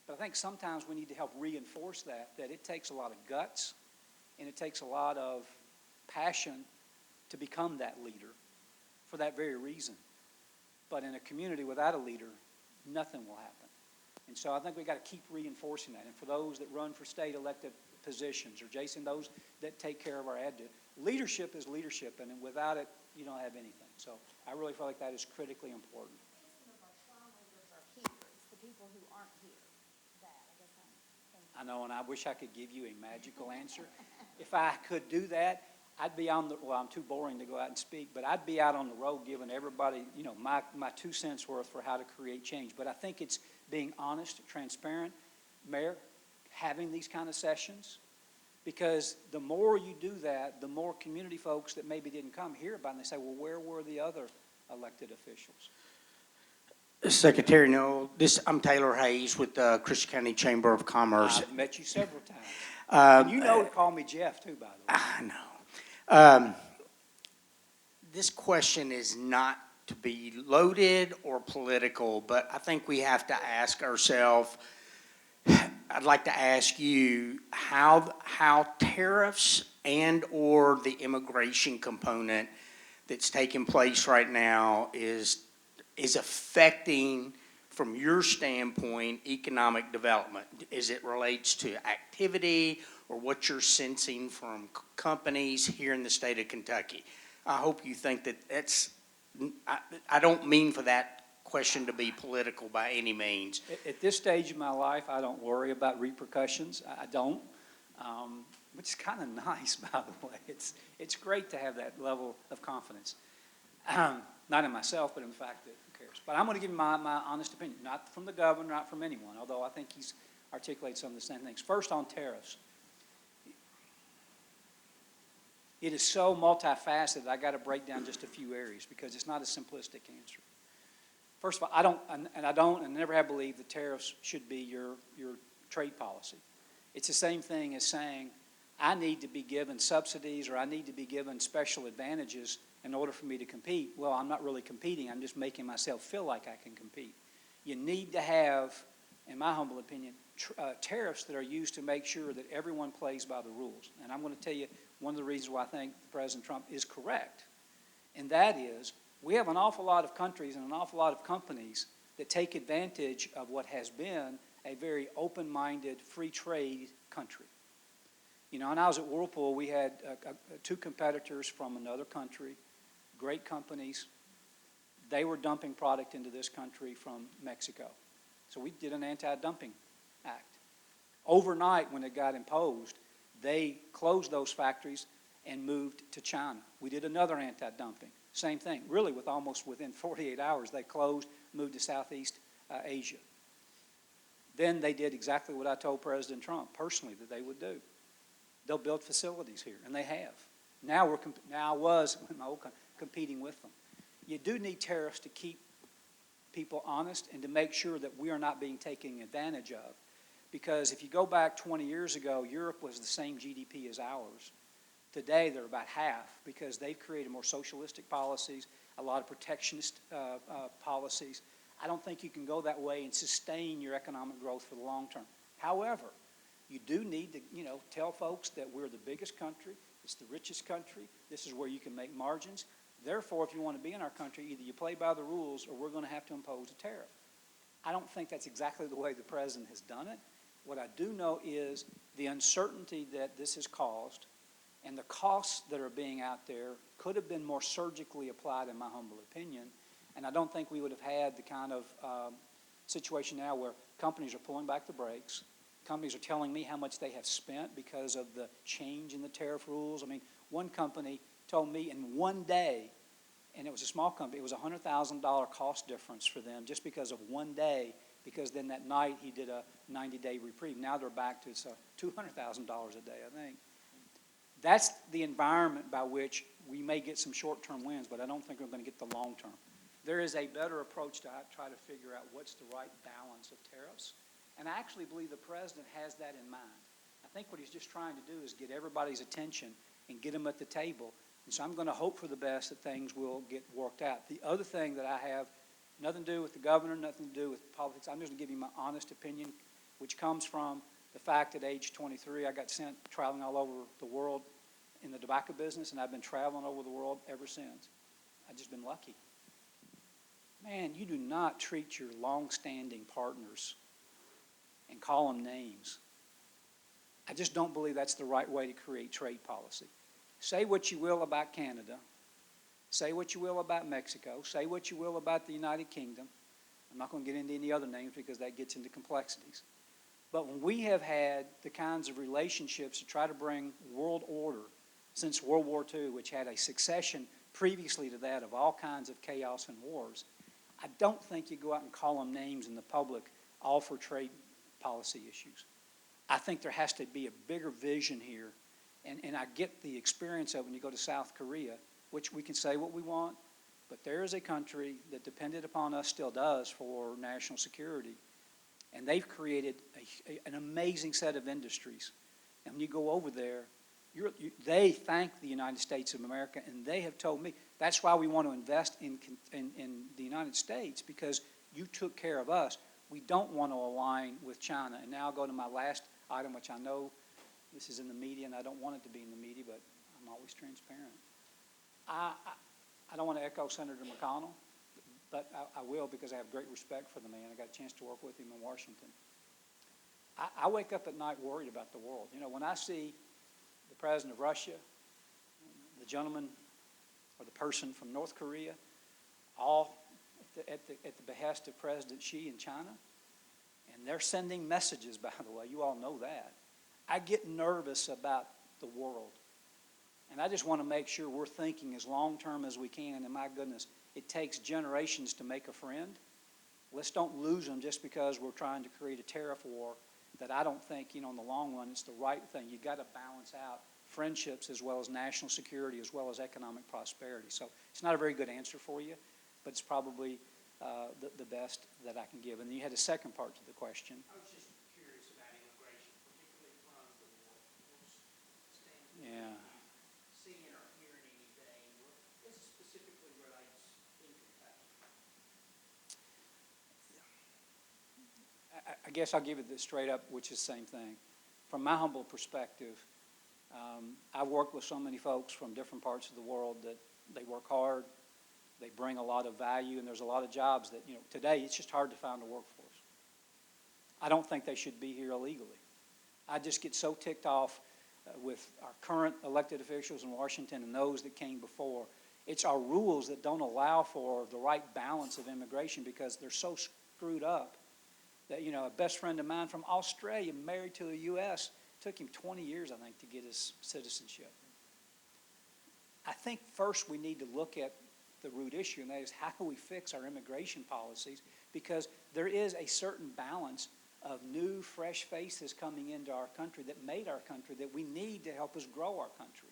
But I think sometimes we need to help reinforce that it takes a lot of guts and it takes a lot of passion to become that leader for that very reason. But in a community without a leader, nothing will happen. And so I think we've got to keep reinforcing that. And for those that run for state elected positions, or Jason, those that take care of our admin, leadership is leadership, and without it, you don't have anything. So I really feel like that is critically important. Some of our strong leaders are here. It's the people who aren't here that I guess I'm thinking. I know, and I wish I could give you a magical answer. If I could do that, I'd be on the, well, I'm too boring to go out and speak, but I'd be out on the road giving everybody, my 2 cents worth for how to create change. But I think it's being honest, transparent, Mayor, having these kind of sessions, because the more you do that, the more community folks that maybe didn't come hear about it, and they say, well, where were the other elected officials? Secretary Noel, I'm Taylor Hayes with the Christian County Chamber of Commerce. I've met you several times. And you know to call me Jeff, too, by the way. I know. This question is not to be loaded or political, but I think we have to ask ourselves, I'd like to ask you how tariffs and or the immigration component that's taking place right now is affecting, from your standpoint, economic development, as it relates to activity or what you're sensing from companies here in the state of Kentucky. I hope you think that's, I don't mean for that question to be political by any means. At this stage of my life, I don't worry about repercussions. I don't, which is kind of nice, by the way. It's great to have that level of confidence. Not in myself, but in the fact that who cares. But I'm going to give you my honest opinion, not from the governor, not from anyone, although I think he's articulated some of the same things. First, on tariffs. It is so multifaceted, I got to break down just a few areas because it's not a simplistic answer. First of all, I don't and never have believed that tariffs should be your trade policy. It's the same thing as saying I need to be given subsidies or I need to be given special advantages in order for me to compete. Well, I'm not really competing. I'm just making myself feel like I can compete. You need to have, in my humble opinion, tariffs that are used to make sure that everyone plays by the rules. And I'm going to tell you one of the reasons why I think President Trump is correct, and that is we have an awful lot of countries and an awful lot of companies that take advantage of what has been a very open-minded, free trade country. You know, when I was at Whirlpool, we had two competitors from another country, great companies. They were dumping product into this country from Mexico. So we did an anti-dumping act. Overnight, when it got imposed, they closed those factories and moved to China. We did another anti-dumping. Same thing. Really, almost within 48 hours, they closed, moved to Southeast Asia. Then they did exactly what I told President Trump personally that they would do. They'll build facilities here, and they have. Now I was in my old competing with them. You do need tariffs to keep people honest and to make sure that we are not being taken advantage of. Because if you go back 20 years ago, Europe was the same GDP as ours. Today, they're about half because they've created more socialistic policies, a lot of protectionist policies. I don't think you can go that way and sustain your economic growth for the long term. However, you do need to, tell folks that we're the biggest country, it's the richest country, this is where you can make margins. Therefore, if you want to be in our country, either you play by the rules or we're going to have to impose a tariff. I don't think that's exactly the way the president has done it. What I do know is the uncertainty that this has caused and the costs that are being out there could have been more surgically applied, in my humble opinion. And I don't think we would have had the kind of situation now where companies are pulling back the brakes. Companies are telling me how much they have spent because of the change in the tariff rules. I mean, one company told me in one day, and it was a small company, it was a $100,000 cost difference for them just because of one day, because then that night he did a 90-day reprieve. Now they're back to $200,000 a day, I think. That's the environment by which we may get some short-term wins, but I don't think we're going to get the long-term. There is a better approach to try to figure out what's the right balance of tariffs. And I actually believe the president has that in mind. I think what he's just trying to do is get everybody's attention and get them at the table. And so I'm going to hope for the best that things will get worked out. The other thing that I have, nothing to do with the governor, nothing to do with politics, I'm just going to give you my honest opinion, which comes from the fact at age 23 I got sent traveling all over the world in the tobacco business, and I've been traveling over the world ever since. I've just been lucky. Man, you do not treat your long-standing partners and call them names. I just don't believe that's the right way to create trade policy. Say what you will about Canada. Say what you will about Mexico. Say what you will about the United Kingdom. I'm not going to get into any other names because that gets into complexities. But when we have had the kinds of relationships to try to bring world order since World War II, which had a succession previously to that of all kinds of chaos and wars, I don't think you go out and call them names in the public all for trade policy issues. I think there has to be a bigger vision here. And I get the experience of when you go to South Korea, which we can say what we want, but there is a country that depended upon us, still does, for national security. And they've created an amazing set of industries. And when you go over there, they thank the United States of America, and they have told me, that's why we want to invest in the United States, because you took care of us. We don't want to align with China. And now I'll go to my last item, which I know this is in the media, and I don't want it to be in the media, but I'm always transparent. I don't want to echo Senator McConnell, but I will because I have great respect for the man. I got a chance to work with him in Washington. I wake up at night worried about the world. You know, when I see the president of Russia, the gentleman or the person from North Korea, all at the behest of President Xi in China, and they're sending messages, by the way, you all know that. I get nervous about the world. And I just want to make sure we're thinking as long-term as we can. And my goodness, it takes generations to make a friend. Let's don't lose them just because we're trying to create a tariff war that I don't think, in the long run, it's the right thing. You've got to balance out friendships as well as national security as well as economic prosperity. So it's not a very good answer for you, but it's probably the best that I can give. And then you had a second part to the question. I was just curious about immigration, particularly from the workforce standpoint. Yeah. Seeing or hearing anything, this specifically relates in Kentucky. I guess I'll give it this straight up, which is the same thing. From my humble perspective, I've worked with so many folks from different parts of the world that they work hard, they bring a lot of value, and there's a lot of jobs that, today it's just hard to find a workforce. I don't think they should be here illegally. I just get so ticked off with our current elected officials in Washington and those that came before. It's our rules that don't allow for the right balance of immigration because they're so screwed up that, a best friend of mine from Australia, married to a U.S., took him 20 years, I think, to get his citizenship. I think first we need to look at the root issue, and that is how do we fix our immigration policies, because there is a certain balance of new, fresh faces coming into our country that made our country that we need to help us grow our country.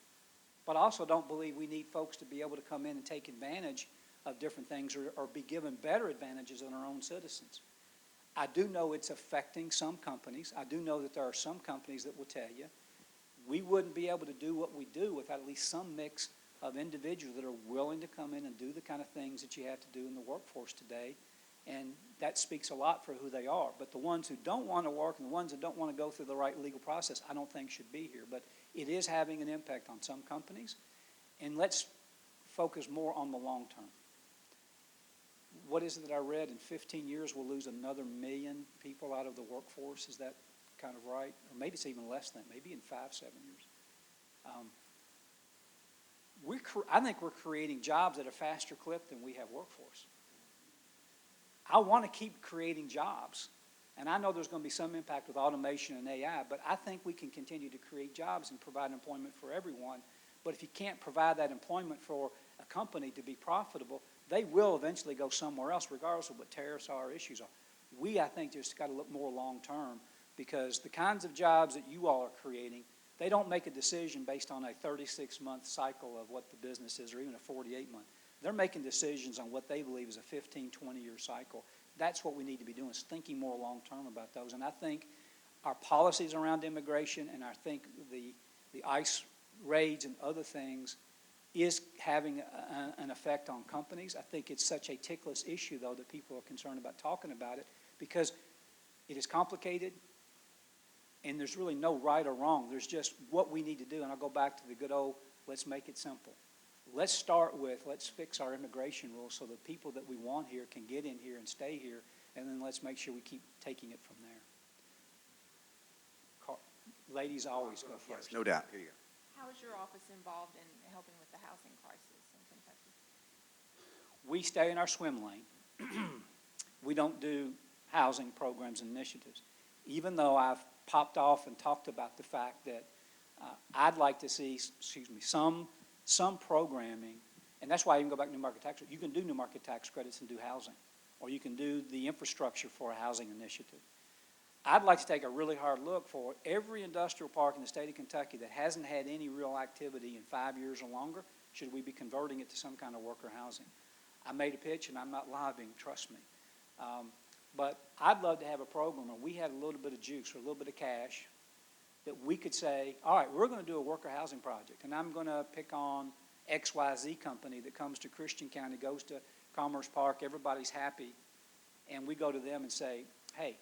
But I also don't believe we need folks to be able to come in and take advantage of different things or be given better advantages than our own citizens. I do know it's affecting some companies. I do know that there are some companies that will tell you we wouldn't be able to do what we do without at least some mix of individuals that are willing to come in and do the kind of things that you have to do in the workforce today. And that speaks a lot for who they are. But the ones who don't want to work and the ones that don't want to go through the right legal process, I don't think should be here. But it is having an impact on some companies. And let's focus more on the long term. What is it that I read? In 15 years, we'll lose another 1 million people out of the workforce. Is that kind of right? Or maybe it's even less than that. Maybe in 5-7 years. I think we're creating jobs at a faster clip than we have workforce. I want to keep creating jobs. And I know there's going to be some impact with automation and AI, but I think we can continue to create jobs and provide employment for everyone. But if you can't provide that employment for a company to be profitable, they will eventually go somewhere else, regardless of what tariffs are or issues are. We, I think, just got to look more long-term, because the kinds of jobs that you all are creating, they don't make a decision based on a 36-month cycle of what the business is, or even a 48-month. They're making decisions on what they believe is a 15, 20-year cycle. That's what we need to be doing, is thinking more long-term about those. And I think our policies around immigration, and I think the ICE raids and other things is having an effect on companies. I think it's such a ticklish issue, though, that people are concerned about talking about it, because it is complicated, and there's really no right or wrong. There's just what we need to do. And I'll go back to the good old, let's make it simple. Let's start with, let's fix our immigration rules so the people that we want here can get in here and stay here, and then let's make sure we keep taking it from there. Ladies always go first. Yes, no doubt. Here you go. How is your office involved in helping with the housing crisis in Kentucky? We stay in our swim lane. We don't do housing programs and initiatives, even though I've popped off and talked about the fact that I'd like to see, some programming, and that's why I even go back to new market tax. You can do new market tax credits and do housing, or you can do the infrastructure for a housing initiative. I'd like to take a really hard look for every industrial park in the state of Kentucky that hasn't had any real activity in 5 years or longer. Should we be converting it to some kind of worker housing? I made a pitch, and I'm not lobbying, trust me. But I'd love to have a program where we had a little bit of juice or a little bit of cash that we could say, all right, we're going to do a worker housing project, and I'm going to pick on XYZ company that comes to Christian County, goes to Commerce Park, everybody's happy, and we go to them and say, hey,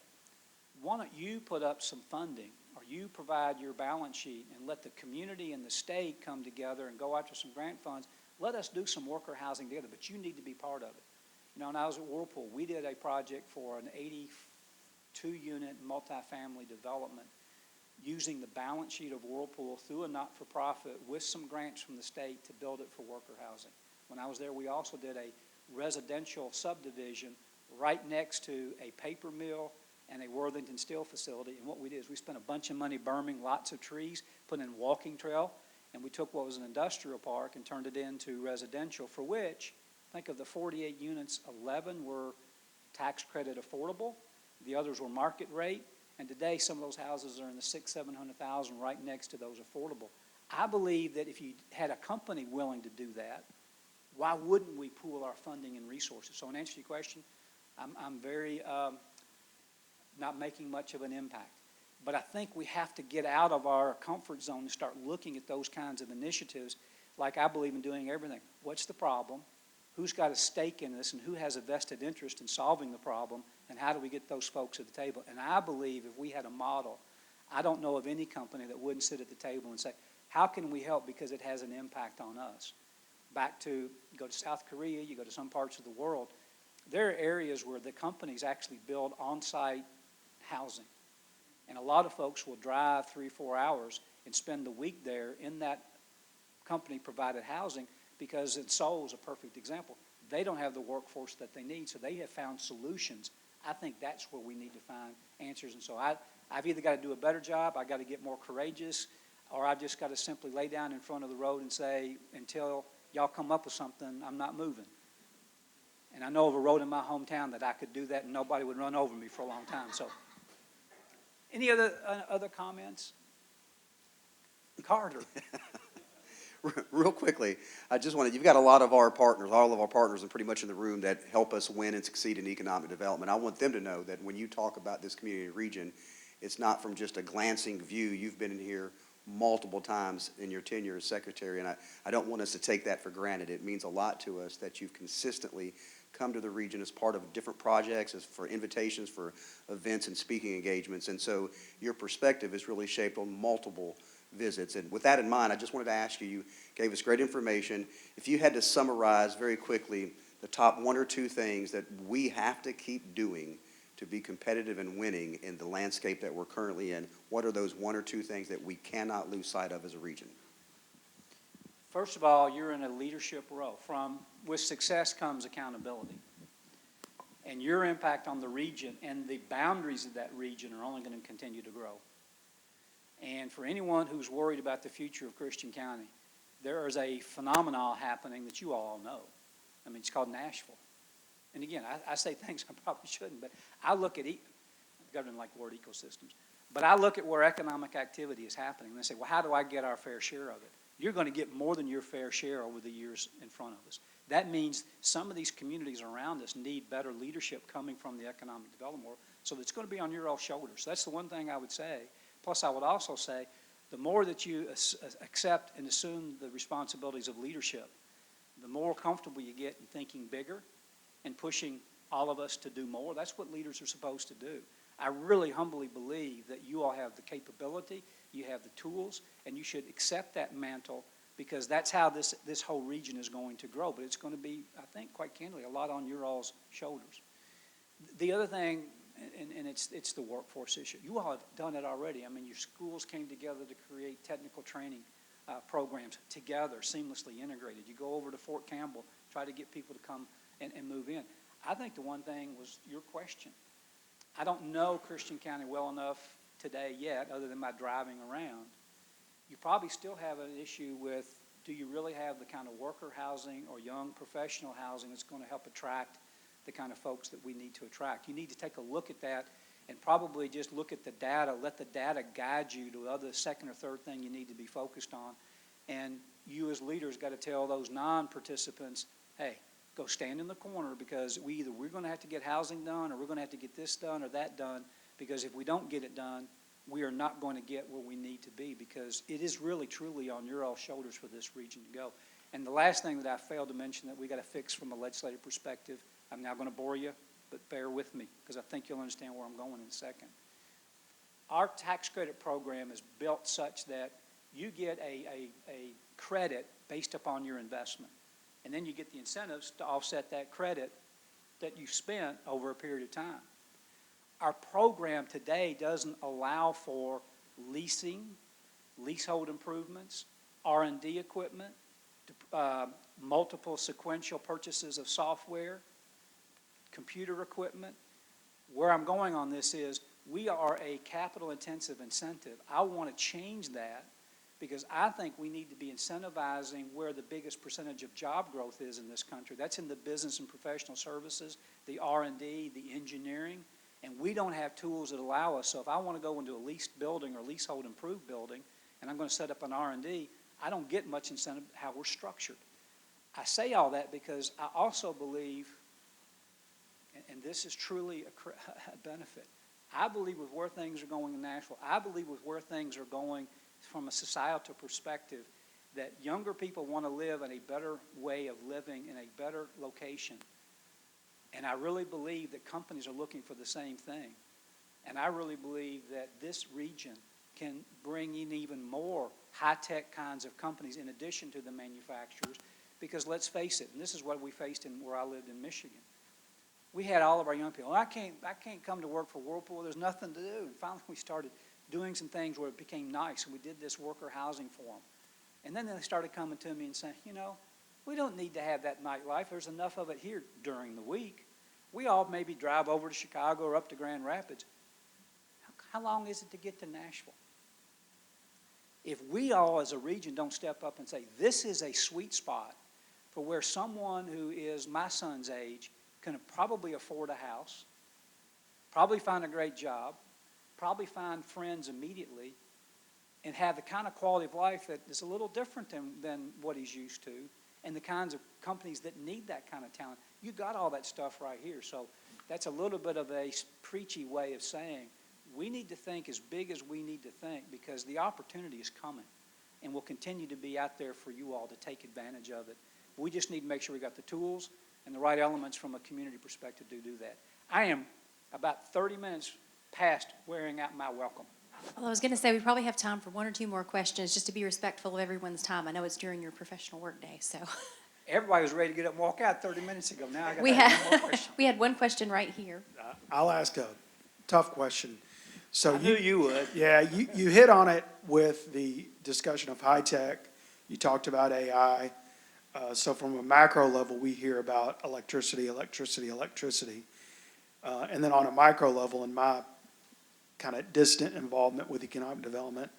why don't you put up some funding, or you provide your balance sheet and let the community and the state come together and go after some grant funds. Let us do some worker housing together, but you need to be part of it. When I was at Whirlpool, we did a project for an 82-unit multifamily development using the balance sheet of Whirlpool through a not-for-profit with some grants from the state to build it for worker housing. When I was there, we also did a residential subdivision right next to a paper mill and a Worthington Steel facility. And what we did is we spent a bunch of money berming lots of trees, put in a walking trail, and we took what was an industrial park and turned it into residential, for which, think of the 48 units, 11 were tax credit affordable. The others were market rate. And today, some of those houses are in the $600,000-700,000 right next to those affordable. I believe that if you had a company willing to do that, why wouldn't we pool our funding and resources? So in answer to your question, I'm very not making much of an impact. But I think we have to get out of our comfort zone and start looking at those kinds of initiatives, like I believe in doing everything. What's the problem? who's got a stake in this and who has a vested interest in solving the problem, and how do we get those folks at the table? And I believe if we had a model, I don't know of any company that wouldn't sit at the table and say, how can we help because it has an impact on us? Back to, you go to South Korea, you go to some parts of the world, there are areas where the companies actually build on-site housing. And a lot of folks will drive 3-4 hours and spend the week there in that company-provided housing, because in Seoul is a perfect example. They don't have the workforce that they need, so they have found solutions. I think that's where we need to find answers. And so I've either got to do a better job, I've got to get more courageous, or I've just got to simply lay down in front of the road and say, until y'all come up with something, I'm not moving. And I know of a road in my hometown that I could do that and nobody would run over me for a long time. So, any other comments? Carter. Real quickly, I just wanted, you've got a lot of our partners, all of our partners are pretty much in the room that help us win and succeed in economic development. I want them to know that when you talk about this community region, it's not from just a glancing view. You've been in here multiple times in your tenure as secretary, and I don't want us to take that for granted. It means a lot to us that you've consistently come to the region as part of different projects, as for invitations for events and speaking engagements, and so your perspective is really shaped on multiple visits. And with that in mind, I just wanted to ask you, you gave us great information. If you had to summarize very quickly the top 1 or 2 things that we have to keep doing to be competitive and winning in the landscape that we're currently in, what are those 1 or 2 things that we cannot lose sight of as a region? First of all, you're in a leadership role. With success comes accountability. And your impact on the region and the boundaries of that region are only going to continue to grow. And for anyone who's worried about the future of Christian County, there is a phenomenon happening that you all know. I mean, it's called Nashville. And again, I say things I probably shouldn't, but I look at, government like word ecosystems, but I look at where economic activity is happening and I say, well, how do I get our fair share of it? You're going to get more than your fair share over the years in front of us. That means some of these communities around us need better leadership coming from the economic development world, so it's going to be on your all shoulders. That's the one thing I would say. Plus, I would also say, the more that you accept and assume the responsibilities of leadership, the more comfortable you get in thinking bigger and pushing all of us to do more. That's what leaders are supposed to do. I really humbly believe that you all have the capability, you have the tools, and you should accept that mantle, because that's how this whole region is going to grow. But it's going to be, I think, quite candidly, a lot on your all's shoulders. The other thing, and it's the workforce issue. You all have done it already. I mean, your schools came together to create technical training programs together, seamlessly integrated. You go over to Fort Campbell, try to get people to come and move in. I think the one thing was your question. I don't know Christian County well enough today yet, other than my driving around. You probably still have an issue with, do you really have the kind of worker housing or young professional housing that's going to help attract the kind of folks that we need to attract? You need to take a look at that and probably just look at the data, let the data guide you to the other second or third thing you need to be focused on. And you as leaders got to tell those non-participants, hey, go stand in the corner, because we're going to have to get housing done, or we're going to have to get this done or that done, because if we don't get it done, we are not going to get where we need to be, because it is really, truly on your all shoulders for this region to go. And the last thing that I failed to mention that we got to fix from a legislative perspective, I'm now going to bore you, but bear with me, because I think you'll understand where I'm going in a second. Our tax credit program is built such that you get a credit based upon your investment. And then you get the incentives to offset that credit that you spent over a period of time. Our program today doesn't allow for leasing, leasehold improvements, R&D equipment, multiple sequential purchases of software, computer equipment. Where I'm going on this is, we are a capital-intensive incentive. I want to change that, because I think we need to be incentivizing where the biggest percentage of job growth is in this country. That's in the business and professional services, the R&D, the engineering, and we don't have tools that allow us. So if I want to go into a leased building or leasehold improved building, and I'm going to set up an R&D, I don't get much incentive how we're structured. I say all that because I also believe, and this is truly a benefit, I believe with where things are going in Nashville, I believe with where things are going from a societal perspective, that younger people want to live in a better way of living in a better location. And I really believe that companies are looking for the same thing. And I really believe that this region can bring in even more high-tech kinds of companies in addition to the manufacturers. Because let's face it, and this is what we faced in where I lived in Michigan. We had all of our young people, I can't come to work for Whirlpool, there's nothing to do. And finally we started doing some things where it became nice, and we did this worker housing for them. And then they started coming to me and saying, you know, we don't need to have that nightlife. There's enough of it here during the week. We all maybe drive over to Chicago or up to Grand Rapids. How long is it to get to Nashville? If we all as a region don't step up and say, this is a sweet spot for where someone who is my son's age can probably afford a house, probably find a great job, probably find friends immediately, and have the kind of quality of life that is a little different than what he's used to, and the kinds of companies that need that kind of talent. You got all that stuff right here. So that's a little bit of a preachy way of saying we need to think as big as we need to think, because the opportunity is coming and will continue to be out there for you all to take advantage of it. We just need to make sure we got the tools and the right elements from a community perspective to do that. I am about 30 minutes past wearing out my welcome. Well, I was going to say we probably have time for one or two more questions, just to be respectful of everyone's time. I know it's during your professional workday, so. Everybody was ready to get up and walk out 30 minutes ago. Now I got We one more had, question. we had one question right here. I'll ask a tough question. So I knew you would. yeah, you hit on it with the discussion of high tech. You talked about AI. So from a macro level, we hear about electricity. And then on a micro level, in my kind of distant involvement with economic development,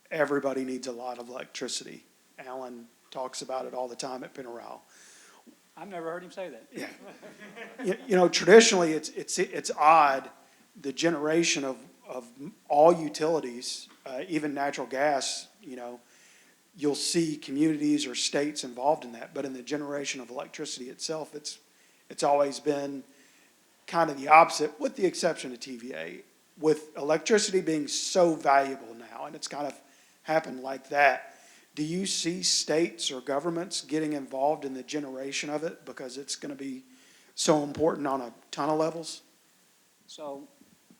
everybody needs a lot of electricity. Alan talks about it all the time at Penarel. I've never heard him say that. Yeah. You know, traditionally, it's odd, the generation of all utilities, even natural gas, you know, you'll see communities or states involved in that. But in the generation of electricity itself, it's always been kind of the opposite, with the exception of TVA. With electricity being so valuable now, and it's kind of happened like that, do you see states or governments getting involved in the generation of it because it's going to be so important on a ton of levels? So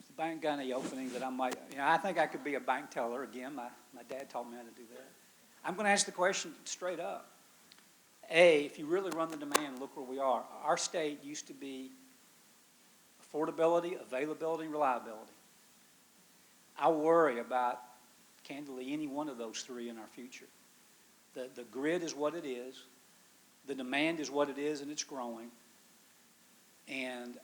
the bank gunny opening that I might, I think I could be a bank teller again. My dad taught me how to do that. I'm going to ask the question straight up. If you really run the demand, look where we are. Our state used to be affordability, availability, and reliability. I worry about, candidly, any one of those three in our future. The grid is what it is. The demand is what it is, and it's growing. And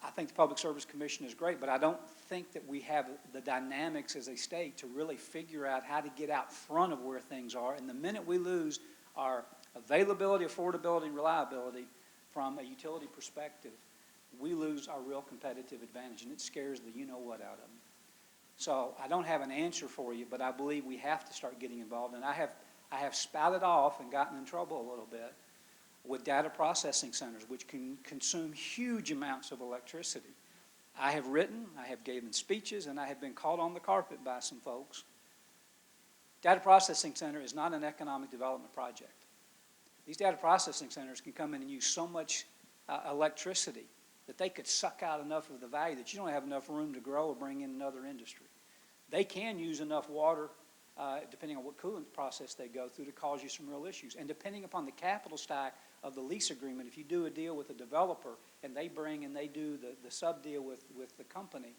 I think the Public Service Commission is great, but I don't think that we have the dynamics as a state to really figure out how to get out front of where things are. And the minute we lose our availability, affordability, and reliability from a utility perspective, we lose our real competitive advantage, and it scares the you-know-what out of me. So I don't have an answer for you, but I believe we have to start getting involved. And I have spouted off and gotten in trouble a little bit with data processing centers, which can consume huge amounts of electricity. I have written, I have given speeches, and I have been called on the carpet by some folks. Data processing center is not an economic development project. These data processing centers can come in and use so much electricity that they could suck out enough of the value that you don't have enough room to grow or bring in another industry. They can use enough water, depending on what coolant process they go through, to cause you some real issues. And depending upon the capital stack of the lease agreement, if you do a deal with a developer and they bring and they do the sub-deal with the company,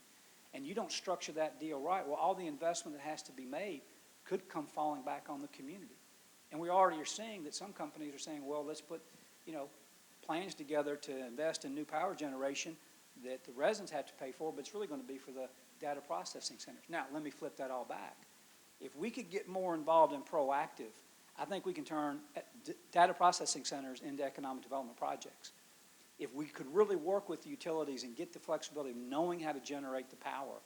and you don't structure that deal right, well, all the investment that has to be made could come falling back on the community. And we already are seeing that some companies are saying, well, let's put, plans together to invest in new power generation that the residents have to pay for, but it's really going to be for the data processing centers. Now, let me flip that all back. If we could get more involved and proactive, I think we can turn data processing centers into economic development projects. If we could really work with the utilities and get the flexibility of knowing how to generate the power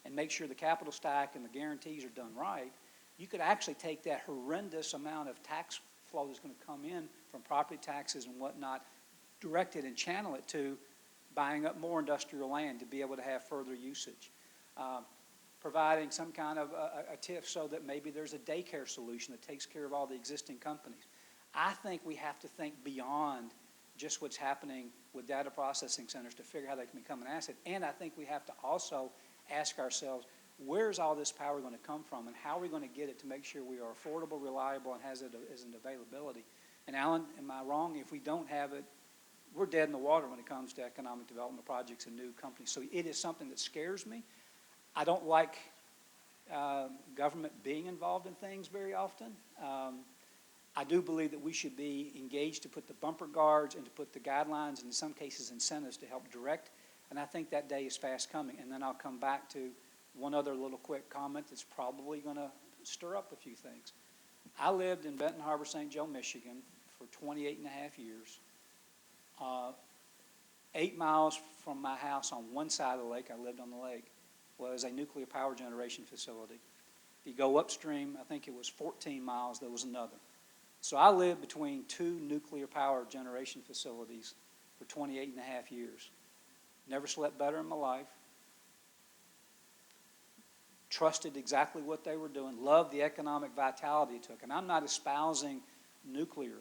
and make sure the capital stack and the guarantees are done right, you could actually take that horrendous amount of tax flow that's going to come in from property taxes and whatnot, direct it and channel it to buying up more industrial land to be able to have further usage. providing some kind of a TIF so that maybe there's a daycare solution that takes care of all the existing companies. I think we have to think beyond just what's happening with data processing centers to figure out how they can become an asset. And I think we have to also ask ourselves, where's all this power going to come from, and how are we going to get it to make sure we are affordable, reliable, and has it as an availability? And Alan, am I wrong? If we don't have it, we're dead in the water when it comes to economic development projects and new companies. So it is something that scares me. I don't like government being involved in things very often. I do believe that we should be engaged to put the bumper guards and to put the guidelines and in some cases incentives to help direct. And I think that day is fast coming. And then I'll come back to one other little quick comment that's probably going to stir up a few things. I lived in Benton Harbor, St. Joe, Michigan for 28 and a half years. 8 miles from my house on one side of the lake, I lived on the lake, was a nuclear power generation facility. If you go upstream, I think it was 14 miles, there was another. So I lived between 2 nuclear power generation facilities for 28 and a half years. Never slept better in my life. Trusted exactly what they were doing. Loved the economic vitality it took. And I'm not espousing nuclear,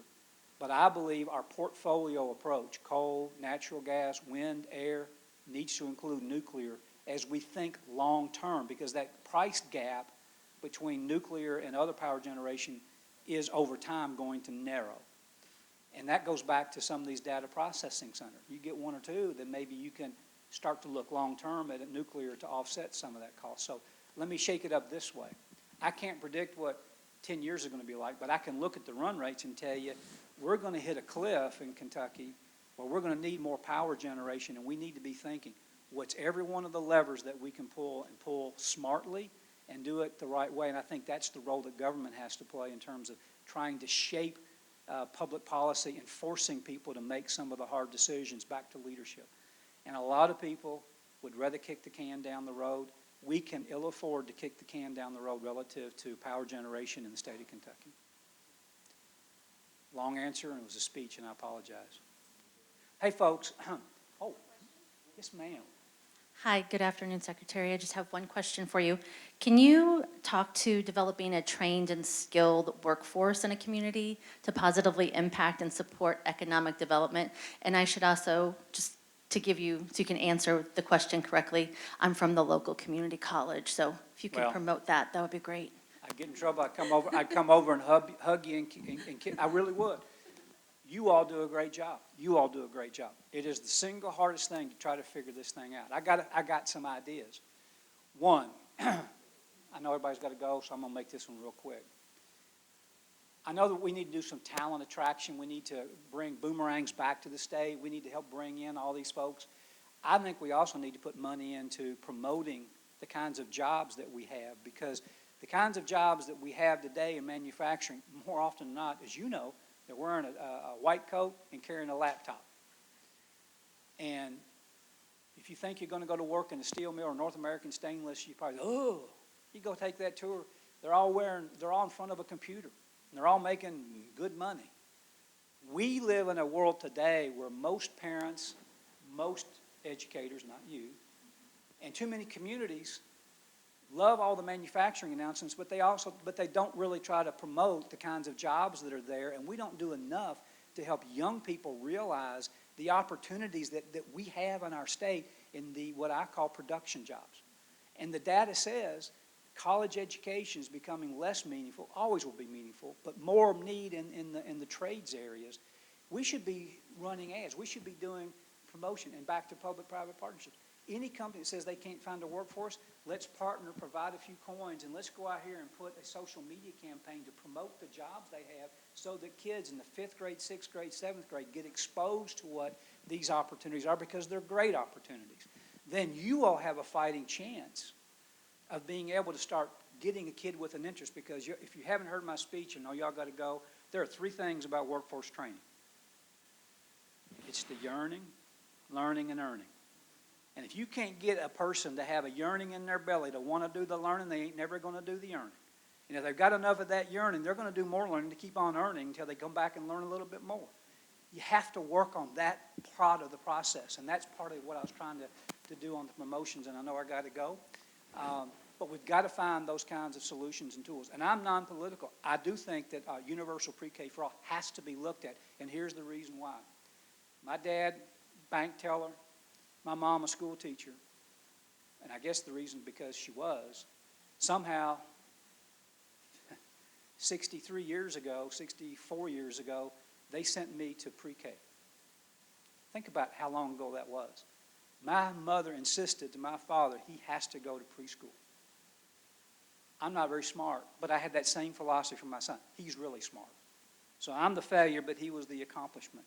but I believe our portfolio approach, coal, natural gas, wind, air, needs to include nuclear as we think long term, because that price gap between nuclear and other power generation is over time going to narrow. And that goes back to some of these data processing centers. You get 1 or 2, then maybe you can start to look long term at nuclear to offset some of that cost. So let me shake it up this way. I can't predict what 10 years are going to be like, but I can look at the run rates and tell you we're going to hit a cliff in Kentucky where we're going to need more power generation, and we need to be thinking what's every one of the levers that we can pull and pull smartly and do it the right way. And I think that's the role that government has to play in terms of trying to shape public policy and forcing people to make some of the hard decisions back to leadership. And a lot of people would rather kick the can down the road. We can ill afford to kick the can down the road relative to power generation in the state of Kentucky. Long answer, and it was a speech, and I apologize. Hey, folks. Oh, yes, ma'am. Hi, good afternoon, Secretary. I just have one question for you. Can you talk to developing a trained and skilled workforce in a community to positively impact and support economic development? And I should also, just to give you, so you can answer the question correctly, I'm from the local community college, so if you could promote that, that would be great. I'd get in trouble. I'd come over and hug you and I really would. You all do a great job. You all do a great job. It is the single hardest thing to try to figure this thing out. I got some ideas. One, I know everybody's got to go, so I'm going to make this one real quick. I know that we need to do some talent attraction. We need to bring boomerangs back to the state. We need to help bring in all these folks. I think we also need to put money into promoting the kinds of jobs that we have, because the kinds of jobs that we have today in manufacturing, more often than not, as you know, they're wearing a white coat and carrying a laptop. And if you think you're going to go to work in a steel mill or North American Stainless, you probably, oh, you go take that tour. They're all in front of a computer, and they're all making good money. We live in a world today where most parents, most educators, not you, and too many communities love all the manufacturing announcements, but they don't really try to promote the kinds of jobs that are there, and we don't do enough to help young people realize the opportunities that we have in our state in the what I call production jobs. And the data says college education is becoming less meaningful, always will be meaningful, but more need in the trades areas. We should be running ads. We should be doing promotion, and back to public-private partnerships. Any company that says they can't find a workforce, let's partner, provide a few coins, and let's go out here and put a social media campaign to promote the jobs they have so that kids in the 5th grade, 6th grade, 7th grade get exposed to what these opportunities are, because they're great opportunities. Then you all have a fighting chance of being able to start getting a kid with an interest, because if you haven't heard my speech and know y'all got to go, there are 3 things about workforce training. It's the yearning, learning, and earning. And if you can't get a person to have a yearning in their belly to want to do the learning, they ain't never going to do the earning. And if they've got enough of that yearning, they're going to do more learning to keep on earning until they come back and learn a little bit more. You have to work on that part of the process, and that's part of what I was trying to do on the promotions, and I know I got to go. But we've got to find those kinds of solutions and tools. And I'm non-political. I do think that universal pre-K for all has to be looked at, and here's the reason why. My dad, bank teller, my mom, a school teacher, and I guess the reason because she was, somehow 63 years ago, 64 years ago, they sent me to pre-K. Think about how long ago that was. My mother insisted to my father he has to go to preschool. I'm not very smart, but I had that same philosophy for my son. He's really smart. So I'm the failure, but he was the accomplishment.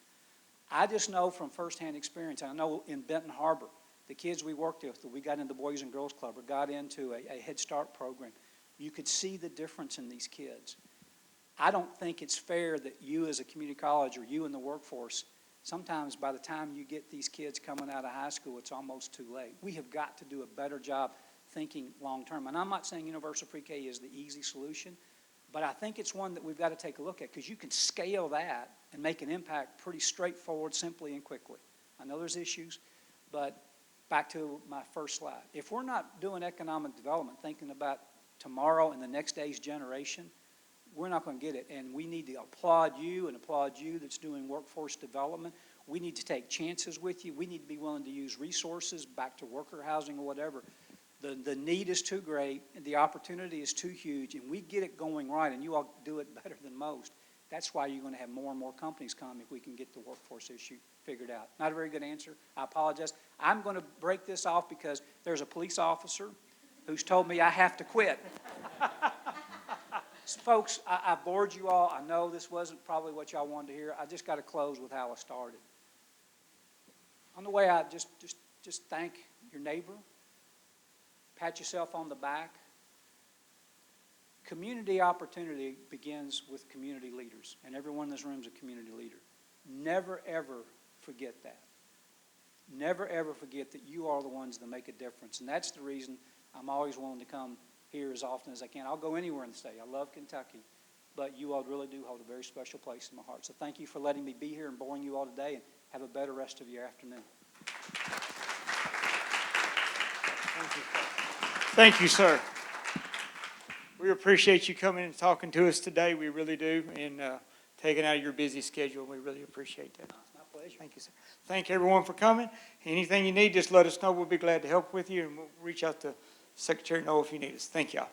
I just know from firsthand experience, I know in Benton Harbor, the kids we worked with, we got into Boys and Girls Club or got into a Head Start program, you could see the difference in these kids. I don't think it's fair that you as a community college or you in the workforce, sometimes by the time you get these kids coming out of high school, it's almost too late. We have got to do a better job thinking long-term. And I'm not saying universal pre-K is the easy solution, but I think it's one that we've got to take a look at because you can scale that and make an impact pretty straightforward, simply, and quickly. I know there's issues, but back to my first slide. If we're not doing economic development, thinking about tomorrow and the next day's generation, we're not going to get it. And we need to applaud you that's doing workforce development. We need to take chances with you. We need to be willing to use resources back to worker housing or whatever. The need is too great, and the opportunity is too huge, and we get it going right, and you all do it better than most. That's why you're going to have more and more companies come if we can get the workforce issue figured out. Not a very good answer. I apologize. I'm going to break this off because there's a police officer who's told me I have to quit. Folks, I bored you all. I know this wasn't probably what y'all wanted to hear. I just got to close with how I started. On the way out, just thank your neighbor. Pat yourself on the back. Community opportunity begins with community leaders, and everyone in this room is a community leader. Never, ever forget that. Never, ever forget that you are the ones that make a difference, and that's the reason I'm always willing to come here as often as I can. I'll go anywhere in the state. I love Kentucky, but you all really do hold a very special place in my heart. So thank you for letting me be here and boring you all today, and have a better rest of your afternoon. Thank you. Thank you, sir. We appreciate you coming and talking to us today. We really do, and taking out of your busy schedule. We really appreciate that. It's my pleasure. Thank you, sir. Thank everyone for coming. Anything you need, just let us know. We'll be glad to help with you, and we'll reach out to Secretary Noel if you need us. Thank y'all.